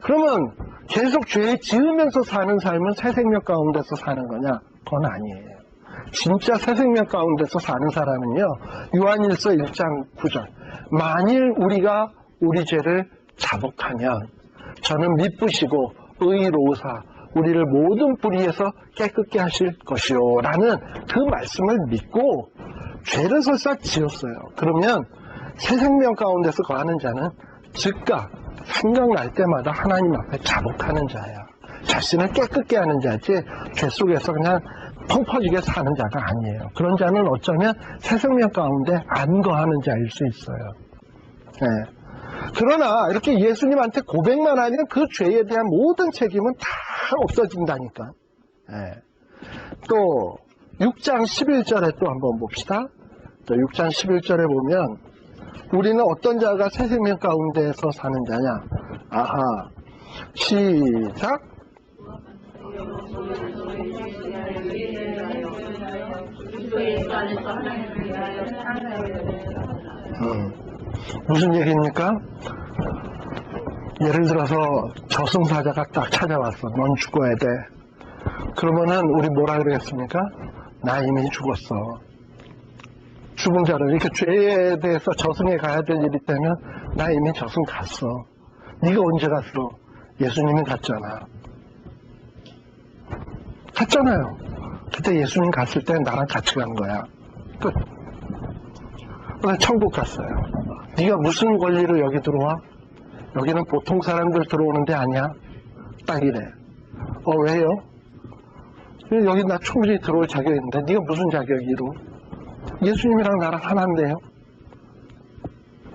그러면 계속 죄 지으면서 사는 삶은 새 생명 가운데서 사는 거냐? 그건 아니에요. 진짜 새 생명 가운데서 사는 사람은요, 요한일서 1장 9절. 만일 우리가 우리 죄를 자복하면 저는 미쁘시고 의로우사 우리를 모든 불의에서 깨끗게 하실 것이요 라는 그 말씀을 믿고 죄를 설사 지었어요. 그러면 새 생명 가운데서 거하는 자는 즉각 생각날 때마다 하나님 앞에 자복하는 자야. 자신을 깨끗게 하는 자지 죄 속에서 그냥 펑퍼지게 사는 자가 아니에요. 그런 자는 어쩌면 새 생명 가운데 안 거하는 자일 수 있어요. 네. 그러나 이렇게 예수님한테 고백만 하면 그 죄에 대한 모든 책임은 다 없어진다니까. 네. 또 6장 11절에 또 한번 봅시다. 또 6장 11절에 보면 우리는 어떤 자가 새 생명 가운데서 사는 자냐? 아하. 시작. 무슨 얘기입니까? 예를 들어서 저승사자가 딱 찾아왔어. 넌 죽어야 돼. 그러면은 우리 뭐라 그러겠습니까? 나 이미 죽었어. 죽은 자를 이렇게 죄에 대해서 저승에 가야 될 일이 있다면 나 이미 저승 갔어. 네가 언제 갔어? 예수님이 갔잖아. 갔잖아요. 그때 예수님 갔을 때 나랑 같이 간 거야. 끝. 나 천국 갔어요. 네가 무슨 권리로 여기 들어와? 여기는 보통 사람들 들어오는 데 아니야. 딱 이래. 왜요? 여기 나 충분히 들어올 자격인데 네가 무슨 자격이로? 예수님이랑 나랑 하나인데요.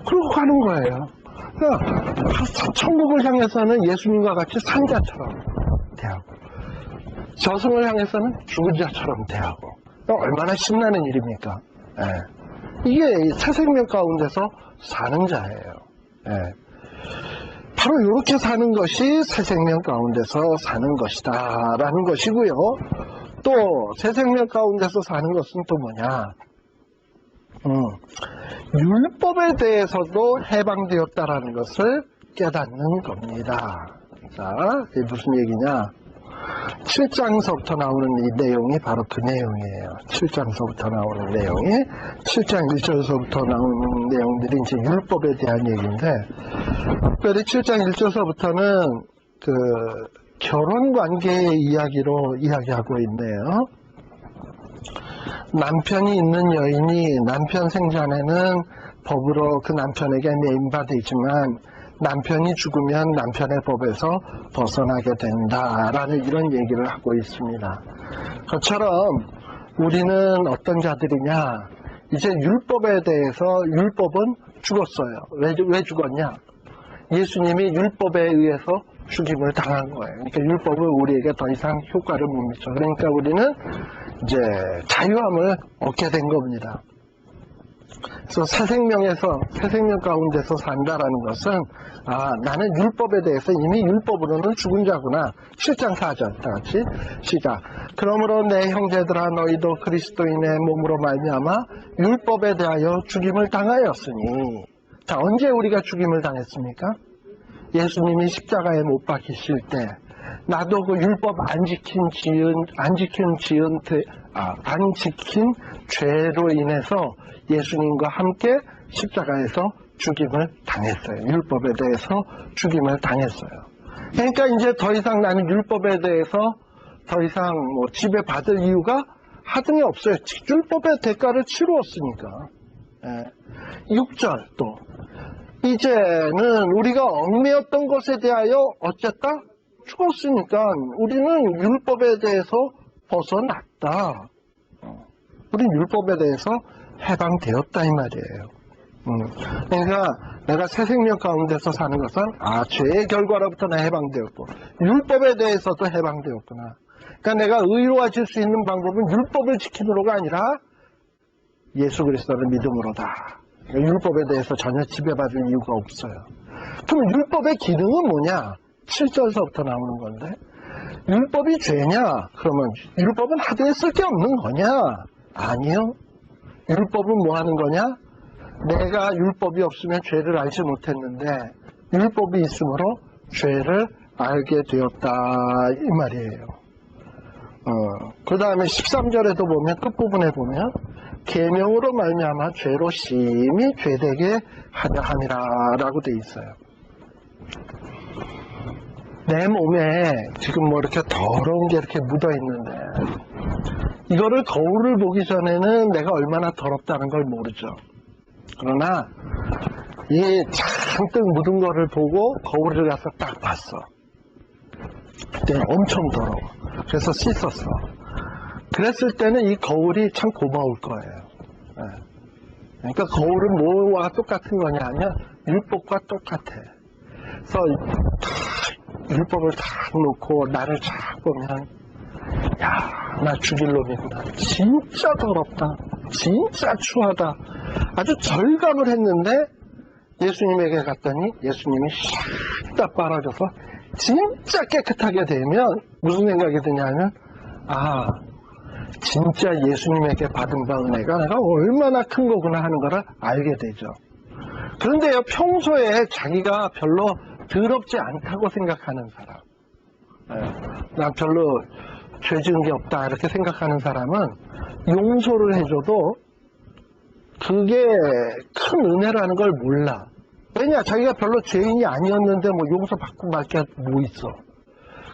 그러고 가는 거예요. 그러니까 천국을 향해서는 예수님과 같이 산자처럼 대하고 저승을 향해서는 죽은 자처럼 대하고 얼마나 신나는 일입니까? 예. 이게 새 생명 가운데서 사는 자예요. 예. 바로 이렇게 사는 것이 새 생명 가운데서 사는 것이다 라는 것이고요. 또 새 생명 가운데서 사는 것은 또 뭐냐? 율법에 대해서도 해방되었다라는 것을 깨닫는 겁니다. 자, 이게 무슨 얘기냐? 7장서부터 나오는 이 내용이 바로 그 내용이에요. 7장서부터 나오는 내용이 7장 1절서부터 나오는 내용들이 이제 율법에 대한 얘기인데, 특별히 7장 1절서부터는 그 결혼 관계의 이야기로 이야기하고 있네요. 남편이 있는 여인이 남편 생전에는 법으로 그 남편에게 매임받이지만 남편이 죽으면 남편의 법에서 벗어나게 된다라는 이런 얘기를 하고 있습니다. 그처럼 우리는 어떤 자들이냐? 이제 율법에 대해서 율법은 죽었어요. 왜 죽었냐? 예수님이 율법에 의해서 죽임을 당한 거예요. 그러니까 율법은 우리에게 더 이상 효과를 못 미쳐. 그러니까 우리는 이제 자유함을 얻게 된 겁니다. 그래서 새 생명 가운데서 산다라는 것은 나는 율법에 대해서 이미 율법으로는 죽은 자구나. 7장 4절 다 같이 시작. 그러므로 내 형제들아 너희도 그리스도인의 몸으로 말미암아 율법에 대하여 죽임을 당하였으니. 자, 언제 우리가 죽임을 당했습니까? 예수님이 십자가에 못 박히실 때 나도 그 율법 안 지킨 죄로 인해서 예수님과 함께 십자가에서 죽임을 당했어요. 율법에 대해서 죽임을 당했어요. 그러니까 이제 더 이상 나는 율법에 대해서 더 이상 지배받을 이유가 하등이 없어요. 율법의 대가를 치루었으니까. 6절 또 이제는 우리가 얽매였던 것에 대하여 어쨌다? 죽었으니까 우리는 율법에 대해서 벗어났다. 우리는 율법에 대해서 해방되었다 이 말이에요. 그러니까 내가 새 생명 가운데서 사는 것은 죄의 결과로부터 나 해방되었고 율법에 대해서도 해방되었구나. 그러니까 내가 의로워질 수 있는 방법은 율법을 지키므로가 아니라 예수 그리스도를 믿음으로다. 그러니까 율법에 대해서 전혀 지배받을 이유가 없어요. 그럼 율법의 기능은 뭐냐? 7절서부터 나오는 건데 율법이 죄냐? 그러면 율법은 하드에 쓸데없는 거냐? 아니요. 율법은 뭐 하는 거냐? 내가 율법이 없으면 죄를 알지 못했는데 율법이 있으므로 죄를 알게 되었다 이 말이에요. 그 다음에 13절에도 보면 끝부분에 보면 계명으로 말미암아 죄로 심히 죄되게 하려 함이라 라고 돼 있어요. 내 몸에 지금 뭐 이렇게 더러운 게 이렇게 묻어 있는데 이거를 거울을 보기 전에는 내가 얼마나 더럽다는 걸 모르죠. 그러나 이 잔뜩 묻은 거를 보고 거울을 가서 딱 봤어. 그때는 엄청 더러워. 그래서 씻었어. 그랬을 때는 이 거울이 참 고마울 거예요. 그러니까 거울은 뭐와 똑같은 거냐 하면 율법과 똑같아. 그래서 율법을 다 놓고 나를 쫙 보면 나 죽일 놈이구나. 진짜 더럽다. 진짜 추하다. 아주 절감을 했는데 예수님에게 갔더니 예수님이 샥 다 빨아줘서 진짜 깨끗하게 되면 무슨 생각이 드냐면 진짜 예수님에게 받은 바 은혜가 내가 얼마나 큰 거구나 하는 거를 알게 되죠. 그런데요, 평소에 자기가 별로 더럽지 않다고 생각하는 사람, 난 별로 죄 지은 게 없다 이렇게 생각하는 사람은 용서를 해줘도 그게 큰 은혜라는 걸 몰라. 왜냐? 자기가 별로 죄인이 아니었는데 뭐 용서받고 말 게 뭐 있어.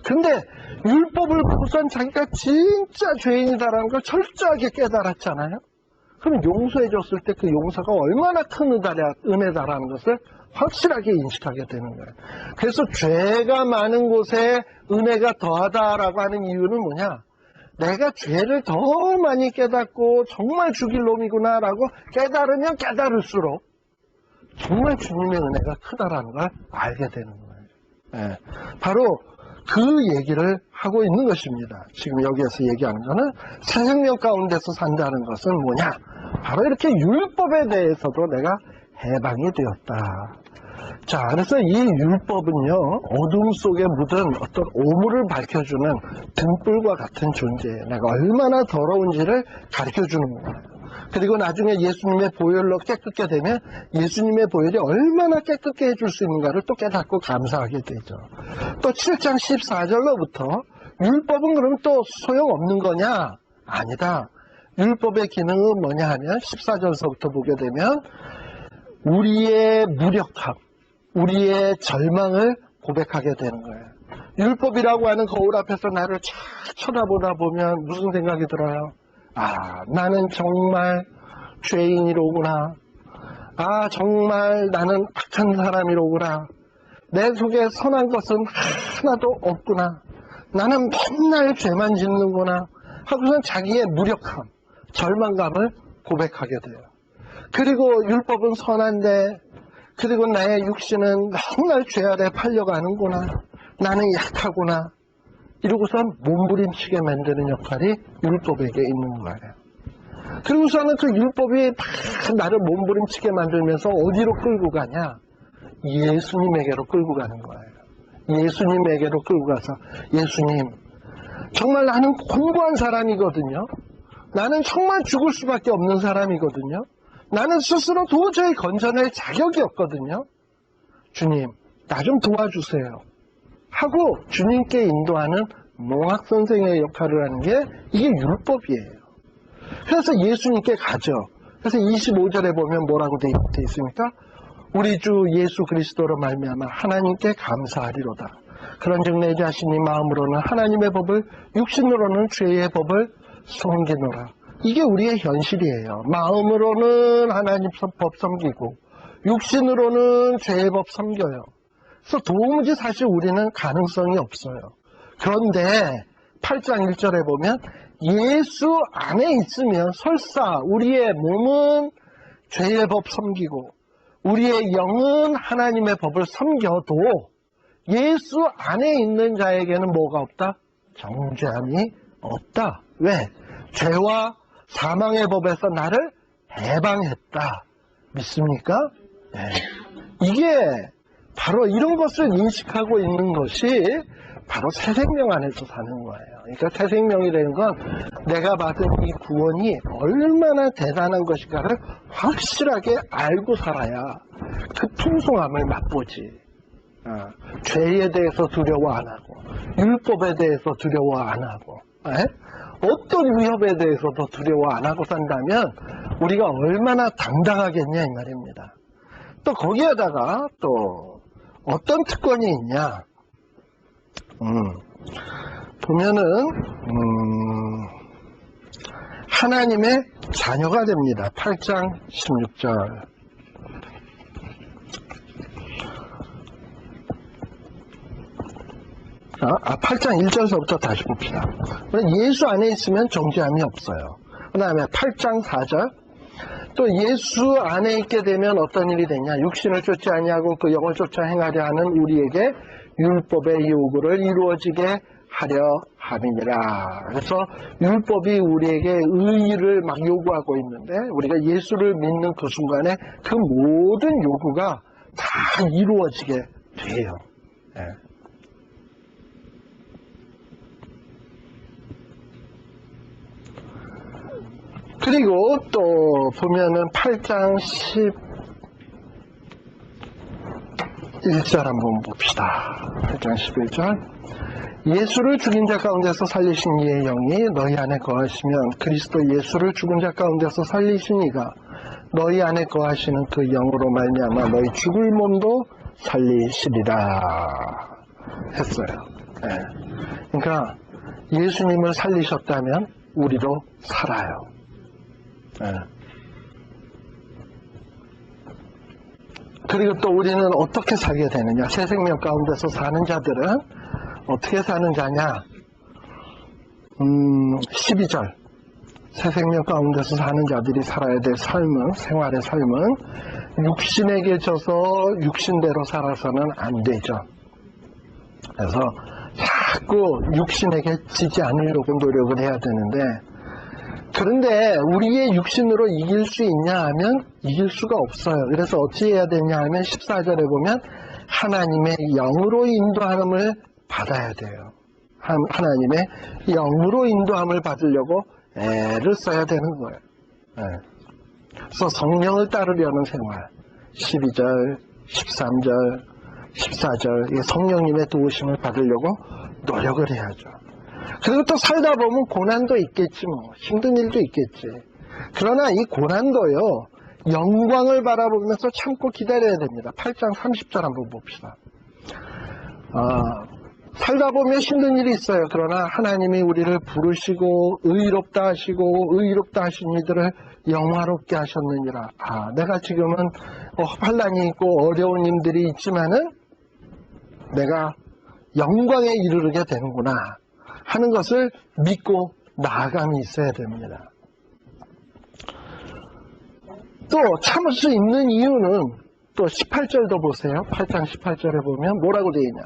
근데 율법을 보고선 자기가 진짜 죄인이다라는 걸 철저하게 깨달았잖아요. 그럼 용서해줬을 때 그 용서가 얼마나 큰 은혜다라는 것을 확실하게 인식하게 되는 거예요. 그래서 죄가 많은 곳에 은혜가 더하다라고 하는 이유는 뭐냐? 내가 죄를 더 많이 깨닫고 정말 죽일 놈이구나라고 깨달으면 깨달을수록 정말 주님의 은혜가 크다라는 걸 알게 되는 거예요. 바로 그 얘기를 하고 있는 것입니다. 지금 여기에서 얘기하는 거는 새 생명 가운데서 산다는 것은 뭐냐? 바로 이렇게 율법에 대해서도 내가 해방이 되었다. 자, 그래서 이 율법은요, 어둠 속에 묻은 어떤 오물을 밝혀주는 등불과 같은 존재예요. 내가 얼마나 더러운지를 가르쳐주는 거예요. 그리고 나중에 예수님의 보혈로 깨끗게 되면 예수님의 보혈이 얼마나 깨끗게 해줄 수 있는가를 또 깨닫고 감사하게 되죠. 또 7장 14절로부터 율법은 그럼 또 소용없는 거냐? 아니다. 율법의 기능은 뭐냐 하면 14절서부터 보게 되면 우리의 무력함, 우리의 절망을 고백하게 되는 거예요. 율법이라고 하는 거울 앞에서 나를 쫙 쳐다보다 보면 무슨 생각이 들어요? 나는 정말 죄인이로구나. 정말 나는 악한 사람이로구나. 내 속에 선한 것은 하나도 없구나. 나는 맨날 죄만 짓는구나. 하고선 자기의 무력함, 절망감을 고백하게 돼요. 그리고 율법은 선한데, 그리고 나의 육신은 맨날 죄 아래 팔려가는구나. 나는 약하구나. 이러고선 몸부림치게 만드는 역할이 율법에게 있는 거예요. 그리고서는 그 율법이 막 나를 몸부림치게 만들면서 어디로 끌고 가냐? 예수님에게로 끌고 가는 거예요. 예수님에게로 끌고 가서 예수님, 정말 나는 곤고한 사람이거든요. 나는 정말 죽을 수밖에 없는 사람이거든요. 나는 스스로 도저히 건져낼 자격이 없거든요. 주님, 나 좀 도와주세요. 하고 주님께 인도하는 몽학선생의 역할을 하는 게 이게 율법이에요. 그래서 예수님께 가죠. 그래서 25절에 보면 뭐라고 돼 있습니까? 우리 주 예수 그리스도로 말미암아 하나님께 감사하리로다. 그런즉 내 자신이 마음으로는 하나님의 법을, 육신으로는 죄의 법을 섬기노라. 이게 우리의 현실이에요. 마음으로는 하나님 법 섬기고 육신으로는 죄의 법 섬겨요. 그래서 도무지 사실 우리는 가능성이 없어요. 그런데 8장 1절에 보면 예수 안에 있으면 설사 우리의 몸은 죄의 법 섬기고 우리의 영은 하나님의 법을 섬겨도 예수 안에 있는 자에게는 뭐가 없다? 정죄함이 없다. 왜? 죄와 사망의 법에서 나를 해방했다. 믿습니까? 네. 이게 바로 이런 것을 인식하고 있는 것이 바로 새 생명 안에서 사는 거예요. 그러니까 새 생명이라는 건 내가 받은 이 구원이 얼마나 대단한 것인가를 확실하게 알고 살아야 그 풍성함을 맛보지. 죄에 대해서 두려워 안 하고, 율법에 대해서 두려워 안 하고, 어떤 위협에 대해서도 두려워 안 하고 산다면 우리가 얼마나 당당하겠냐 이 말입니다. 또 거기에다가 또 어떤 특권이 있냐? 보면은 하나님의 자녀가 됩니다. 8장 16절. 8장 1절서부터 다시 봅시다. 예수 안에 있으면 정죄함이 없어요. 그 다음에 8장 4절. 또 예수 안에 있게 되면 어떤 일이 되냐? 육신을 쫓지 아니하고 그 영을 쫓아 행하려 하는 우리에게 율법의 요구를 이루어지게 하려 함이니라. 그래서 율법이 우리에게 의의를 막 요구하고 있는데 우리가 예수를 믿는 그 순간에 그 모든 요구가 다 이루어지게 돼요. 네. 그리고 또 보면은 8장 11절 한번 봅시다. 8장 11절. 예수를 죽인 자 가운데서 살리신 이의 영이 너희 안에 거하시면 그리스도 예수를 죽은 자 가운데서 살리신 이가 너희 안에 거하시는 그 영으로 말미암아 너희 죽을 몸도 살리시리라 했어요. 네. 그러니까 예수님을 살리셨다면 우리도 살아요. 네. 그리고 또 우리는 어떻게 살게 되느냐? 새 생명 가운데서 사는 자들은 어떻게 사는 자냐? 12절. 새 생명 가운데서 사는 자들이 살아야 될 삶은, 생활의 삶은 육신에게 져서 육신대로 살아서는 안 되죠. 그래서 자꾸 육신에게 지지 않으려고 노력을 해야 되는데, 그런데 우리의 육신으로 이길 수 있냐 하면 이길 수가 없어요. 그래서 어찌 해야 되냐 하면 14절에 보면 하나님의 영으로 인도함을 받아야 돼요. 하나님의 영으로 인도함을 받으려고 애를 써야 되는 거예요. 그래서 성령을 따르려는 생활 12절, 13절, 14절 성령님의 도우심을 받으려고 노력을 해야죠. 그리고 또 살다 보면 고난도 있겠지 뭐. 힘든 일도 있겠지. 그러나 이 고난도요. 영광을 바라보면서 참고 기다려야 됩니다. 8장 30절 한번 봅시다. 살다 보면 힘든 일이 있어요. 그러나 하나님이 우리를 부르시고 의롭다 하시고 의롭다 하신 이들을 영화롭게 하셨느니라. 내가 지금은 환난이 있고 어려운 일들이 있지만은 내가 영광에 이르게 되는구나 하는 것을 믿고 나아감이 있어야 됩니다. 또 참을 수 있는 이유는 또 18절도 보세요. 8장 18절에 보면 뭐라고 되어 있냐.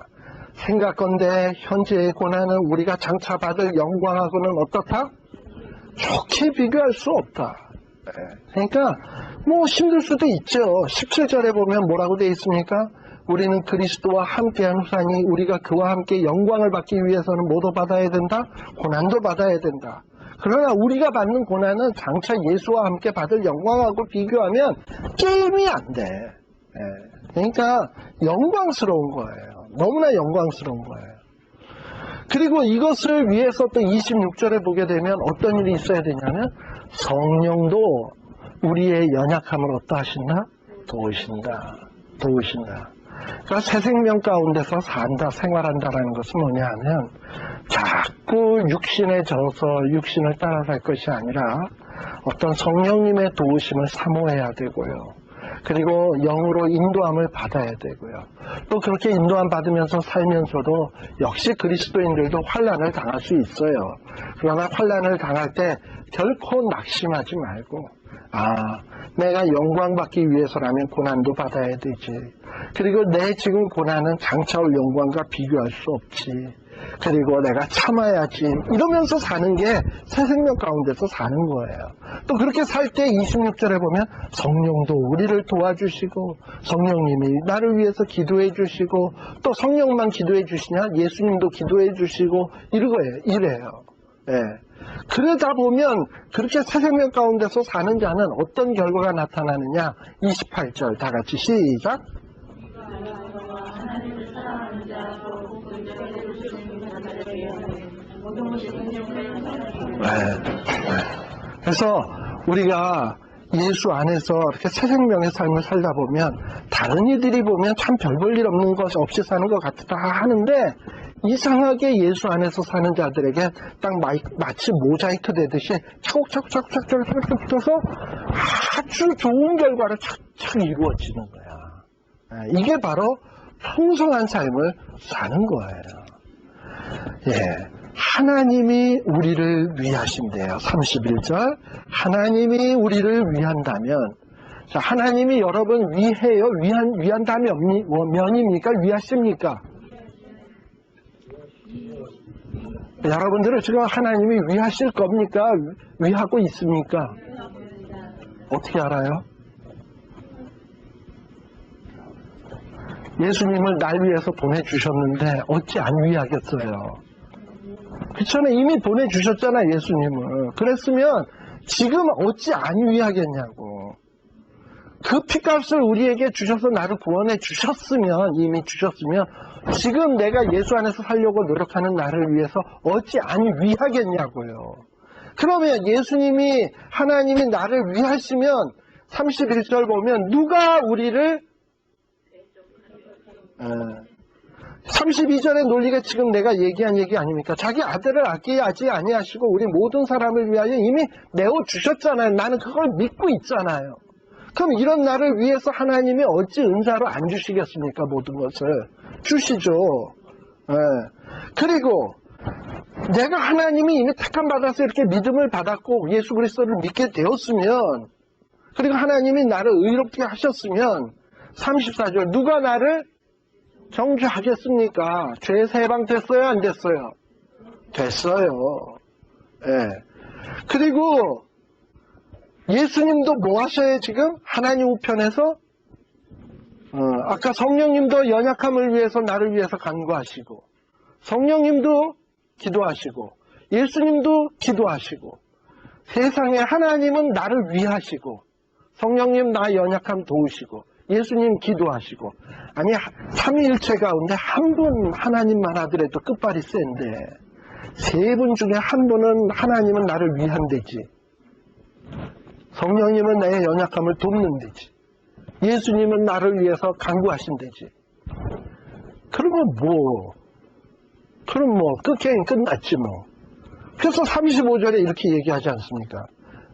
생각건대 현재의 고난은 우리가 장차 받을 영광하고는 어떻다? 좋게 비교할 수 없다. 그러니까 뭐 힘들 수도 있죠. 17절에 보면 뭐라고 되어 있습니까? 우리는 그리스도와 함께한 후사니 우리가 그와 함께 영광을 받기 위해서는 뭐도 받아야 된다? 고난도 받아야 된다. 그러나 우리가 받는 고난은 장차 예수와 함께 받을 영광하고 비교하면 게임이 안 돼. 그러니까 영광스러운 거예요. 너무나 영광스러운 거예요. 그리고 이것을 위해서 또 26절에 보게 되면 어떤 일이 있어야 되냐면 성령도 우리의 연약함을 어떠하신다? 도우신다. 그러니까 새 생명 가운데서 산다, 생활한다라는 것은 뭐냐 하면 자꾸 육신에 져서 육신을 따라갈 것이 아니라 어떤 성령님의 도우심을 사모해야 되고요. 그리고 영으로 인도함을 받아야 되고요. 또 그렇게 인도함 받으면서 살면서도 역시 그리스도인들도 환난을 당할 수 있어요. 그러나 환난을 당할 때 결코 낙심하지 말고 내가 영광 받기 위해서라면 고난도 받아야 되지. 그리고 내 지금 고난은 장차올 영광과 비교할 수 없지. 그리고 내가 참아야지. 이러면서 사는 게 새 생명 가운데서 사는 거예요. 또 그렇게 살 때 26절에 보면 성령도 우리를 도와주시고 성령님이 나를 위해서 기도해 주시고 또 성령만 기도해 주시냐? 예수님도 기도해 주시고 이래요. 예. 그러다 보면 그렇게 새 생명 가운데서 사는 자는 어떤 결과가 나타나느냐? 28절 다 같이 시작. 그래서 우리가 예수 안에서 이렇게 새 생명의 삶을 살다 보면 다른 이들이 보면 참 별 볼 일 없는 것 없이 사는 것 같다 하는데 이상하게 예수 안에서 사는 자들에게 딱 마치 모자이크 되듯이 차곡차곡차곡차곡 붙어서 아주 좋은 결과를 착착 이루어지는 거야. 이게 바로 풍성한 삶을 사는 거예요. 예. 하나님이 우리를 위하신대요. 31절. 하나님이 우리를 위한다면, 자, 하나님이 여러분 위해요? 위한다면 면입니까? 위하십니까? 여러분들은 지금 하나님이 위하실 겁니까? 위하고 있습니까? 어떻게 알아요? 예수님을 날 위해서 보내주셨는데 어찌 안 위하겠어요? 그렇잖아요. 이미 보내주셨잖아요, 예수님을. 그랬으면 지금 어찌 안 위하겠냐고. 그 피값을 우리에게 주셔서 나를 구원해 주셨으면, 이미 주셨으면 지금 내가 예수 안에서 살려고 노력하는 나를 위해서 어찌 안 위하겠냐고요. 그러면 예수님이, 하나님이 나를 위하시면 31절 보면 누가 우리를 32절의 논리가 지금 내가 얘기한 얘기 아닙니까? 자기 아들을 아끼지 아니하시고 우리 모든 사람을 위하여 이미 내어주셨잖아요. 나는 그걸 믿고 있잖아요. 그럼 이런 나를 위해서 하나님이 어찌 은사로 안 주시겠습니까? 모든 것을 주시죠. 그리고 내가 하나님이 이미 택함 받아서 이렇게 믿음을 받았고 예수 그리스도를 믿게 되었으면, 그리고 하나님이 나를 의롭게 하셨으면 34절 누가 나를 정죄하겠습니까? 죄 해방됐어요? 안 됐어요? 됐어요. 예. 그리고 예수님도 뭐 하셔요 지금? 하나님 우편에서 아까 성령님도 연약함을 위해서 나를 위해서 간구하시고, 성령님도 기도하시고, 예수님도 기도하시고, 세상에 하나님은 나를 위하시고, 성령님 나 연약함 도우시고, 예수님 기도하시고, 아니 삼위일체 가운데 한 분 하나님만 하더라도 끝발이 센데 세 분 중에 한 분은 하나님은 나를 위한대지, 성령님은 내 연약함을 돕는대지, 예수님은 나를 위해서 간구하신대지. 그럼 끝게임 끝났지 뭐. 그래서 35절에 이렇게 얘기하지 않습니까?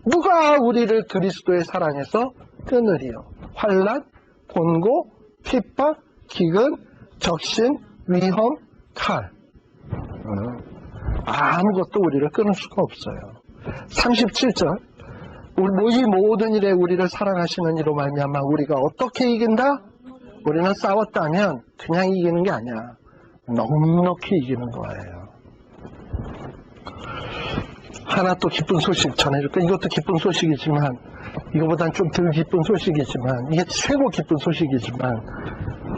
누가 우리를 그리스도의 사랑에서 끊으리요? 환난, 곤고, 핍박, 기근, 적신, 위험, 칼. 아무것도 우리를 끊을 수가 없어요. 37절. 이 모든 일에 우리를 사랑하시는 이로 말미암아 우리가 어떻게 이긴다? 우리는 싸웠다면 그냥 이기는 게 아니야. 넉넉히 이기는 거예요. 하나 또 기쁜 소식 전해줄까? 이것도 기쁜 소식이지만, 이거보단 좀 덜 기쁜 소식이지만, 이게 최고 기쁜 소식이지만,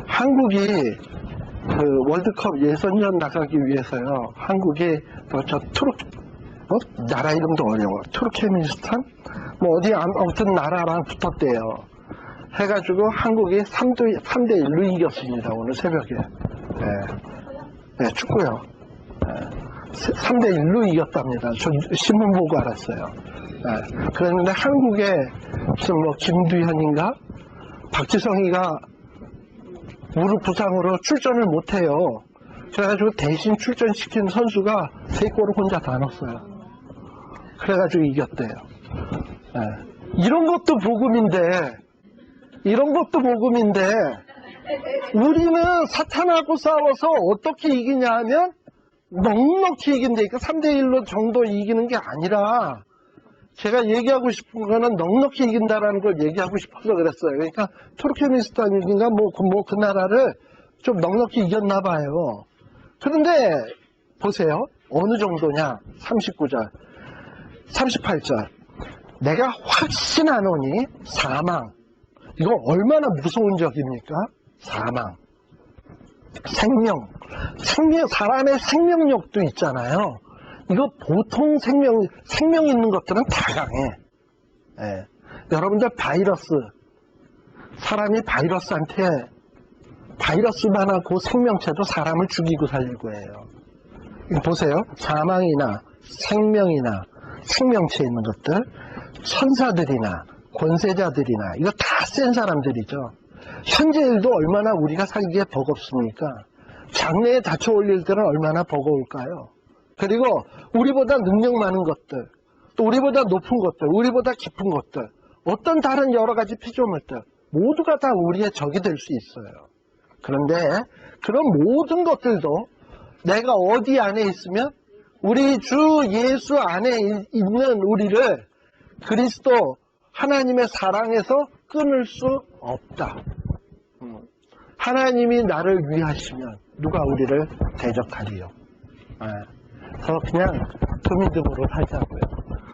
한국이 그 월드컵 예선전 나가기 위해서요, 한국이 나라 이름도 어려워. 투르크메니스탄? 어디 아무튼 나라랑 붙었대요. 해가지고 한국이 3대1로 이겼습니다. 오늘 새벽에. 축구요. 3대1로 이겼답니다. 저 신문 보고 알았어요. 그랬는데 한국에 무슨 김두현인가? 박지성이가 무릎 부상으로 출전을 못해요. 그래가지고 대신 출전시킨 선수가 3골을 혼자 다 넣었어요. 그래가지고 이겼대요. 이런 것도 복음인데, 우리는 사탄하고 싸워서 어떻게 이기냐 하면 넉넉히 이긴다니까. 3대1로 정도 이기는 게 아니라 제가 얘기하고 싶은 거는 넉넉히 이긴다라는 걸 얘기하고 싶어서 그랬어요. 그러니까 투르크메니스탄인가 그 나라를 좀 넉넉히 이겼나 봐요. 그런데 보세요. 어느 정도냐? 39절, 38절. 내가 확신하노니 사망. 이거 얼마나 무서운 적입니까? 사망. 생명, 사람의 생명력도 있잖아요. 이거 보통 생명 있는 것들은 다 강해. 예. 여러분들 사람이 바이러스만 하고 생명체도 사람을 죽이고 살리고 해요. 이거 보세요. 사망이나 생명이나 생명체 있는 것들, 천사들이나 권세자들이나 이거 다 센 사람들이죠. 현재 일도 얼마나 우리가 살기에 버겁습니까? 장래에 닥쳐올 일들은 얼마나 버거울까요? 그리고 우리보다 능력 많은 것들, 또 우리보다 높은 것들, 우리보다 깊은 것들, 어떤 다른 여러 가지 피조물들 모두가 다 우리의 적이 될 수 있어요. 그런데 그런 모든 것들도 내가 어디 안에 있으면 우리 주 예수 안에 있는 우리를 그리스도 하나님의 사랑에서 끊을 수 없다. 하나님이 나를 위하시면 누가 우리를 대적하리요. 그래서 그냥 그 믿음으로 살자고요.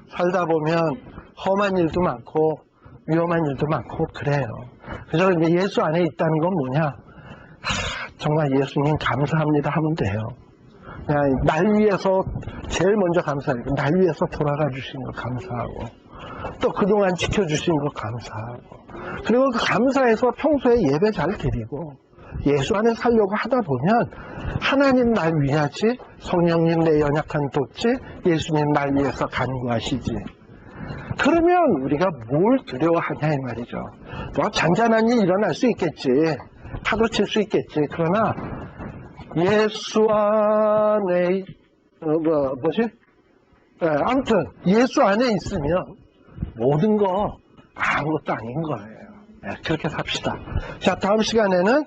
살다 보면 험한 일도 많고 위험한 일도 많고 그래요. 그래서 예수 안에 있다는 건 뭐냐? 정말 예수님 감사합니다 하면 돼요. 그냥 날 위해서 제일 먼저 감사해요. 날 위해서 돌아가 주신 거 감사하고 또 그동안 지켜주신 거 감사하고 그리고 그 감사해서 평소에 예배 잘 드리고 예수 안에 살려고 하다 보면 하나님 날 위하지, 성령님 내 연약한 돕지, 예수님 날 위해서 간구하시지. 그러면 우리가 뭘 두려워하냐 이 말이죠. 뭐 잔잔한 일 일어날 수 있겠지, 파도 칠 수 있겠지. 그러나 예수 안에 아무튼 예수 안에 있으면 모든 거 아무것도 아닌 거예요. 그렇게 삽시다. 자, 다음 시간에는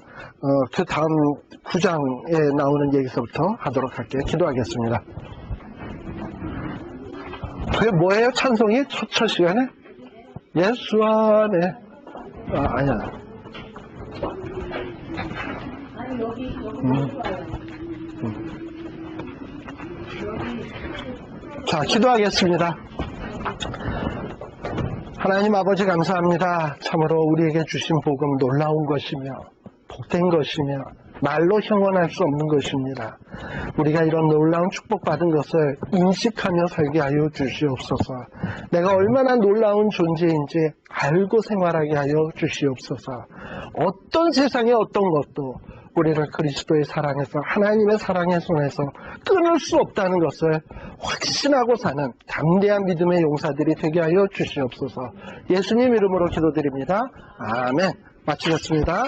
그 다음 9장에 나오는 얘기서부터 하도록 할게요. 기도하겠습니다. 그게 뭐예요? 찬송이? 첫 시간에? 예수 안에. 아니야. 자, 기도하겠습니다. 하나님 아버지 감사합니다. 참으로 우리에게 주신 복음 놀라운 것이며 복된 것이며 말로 형언할 수 없는 것입니다. 우리가 이런 놀라운 축복받은 것을 인식하며 살게 하여 주시옵소서. 내가 얼마나 놀라운 존재인지 알고 생활하게 하여 주시옵소서. 어떤 세상의 어떤 것도 우리를 그리스도의 사랑에서 하나님의 사랑의 손에서 끊을 수 없다는 것을 확신하고 사는 담대한 믿음의 용사들이 되게 하여 주시옵소서. 예수님 이름으로 기도드립니다. 아멘. 마치겠습니다.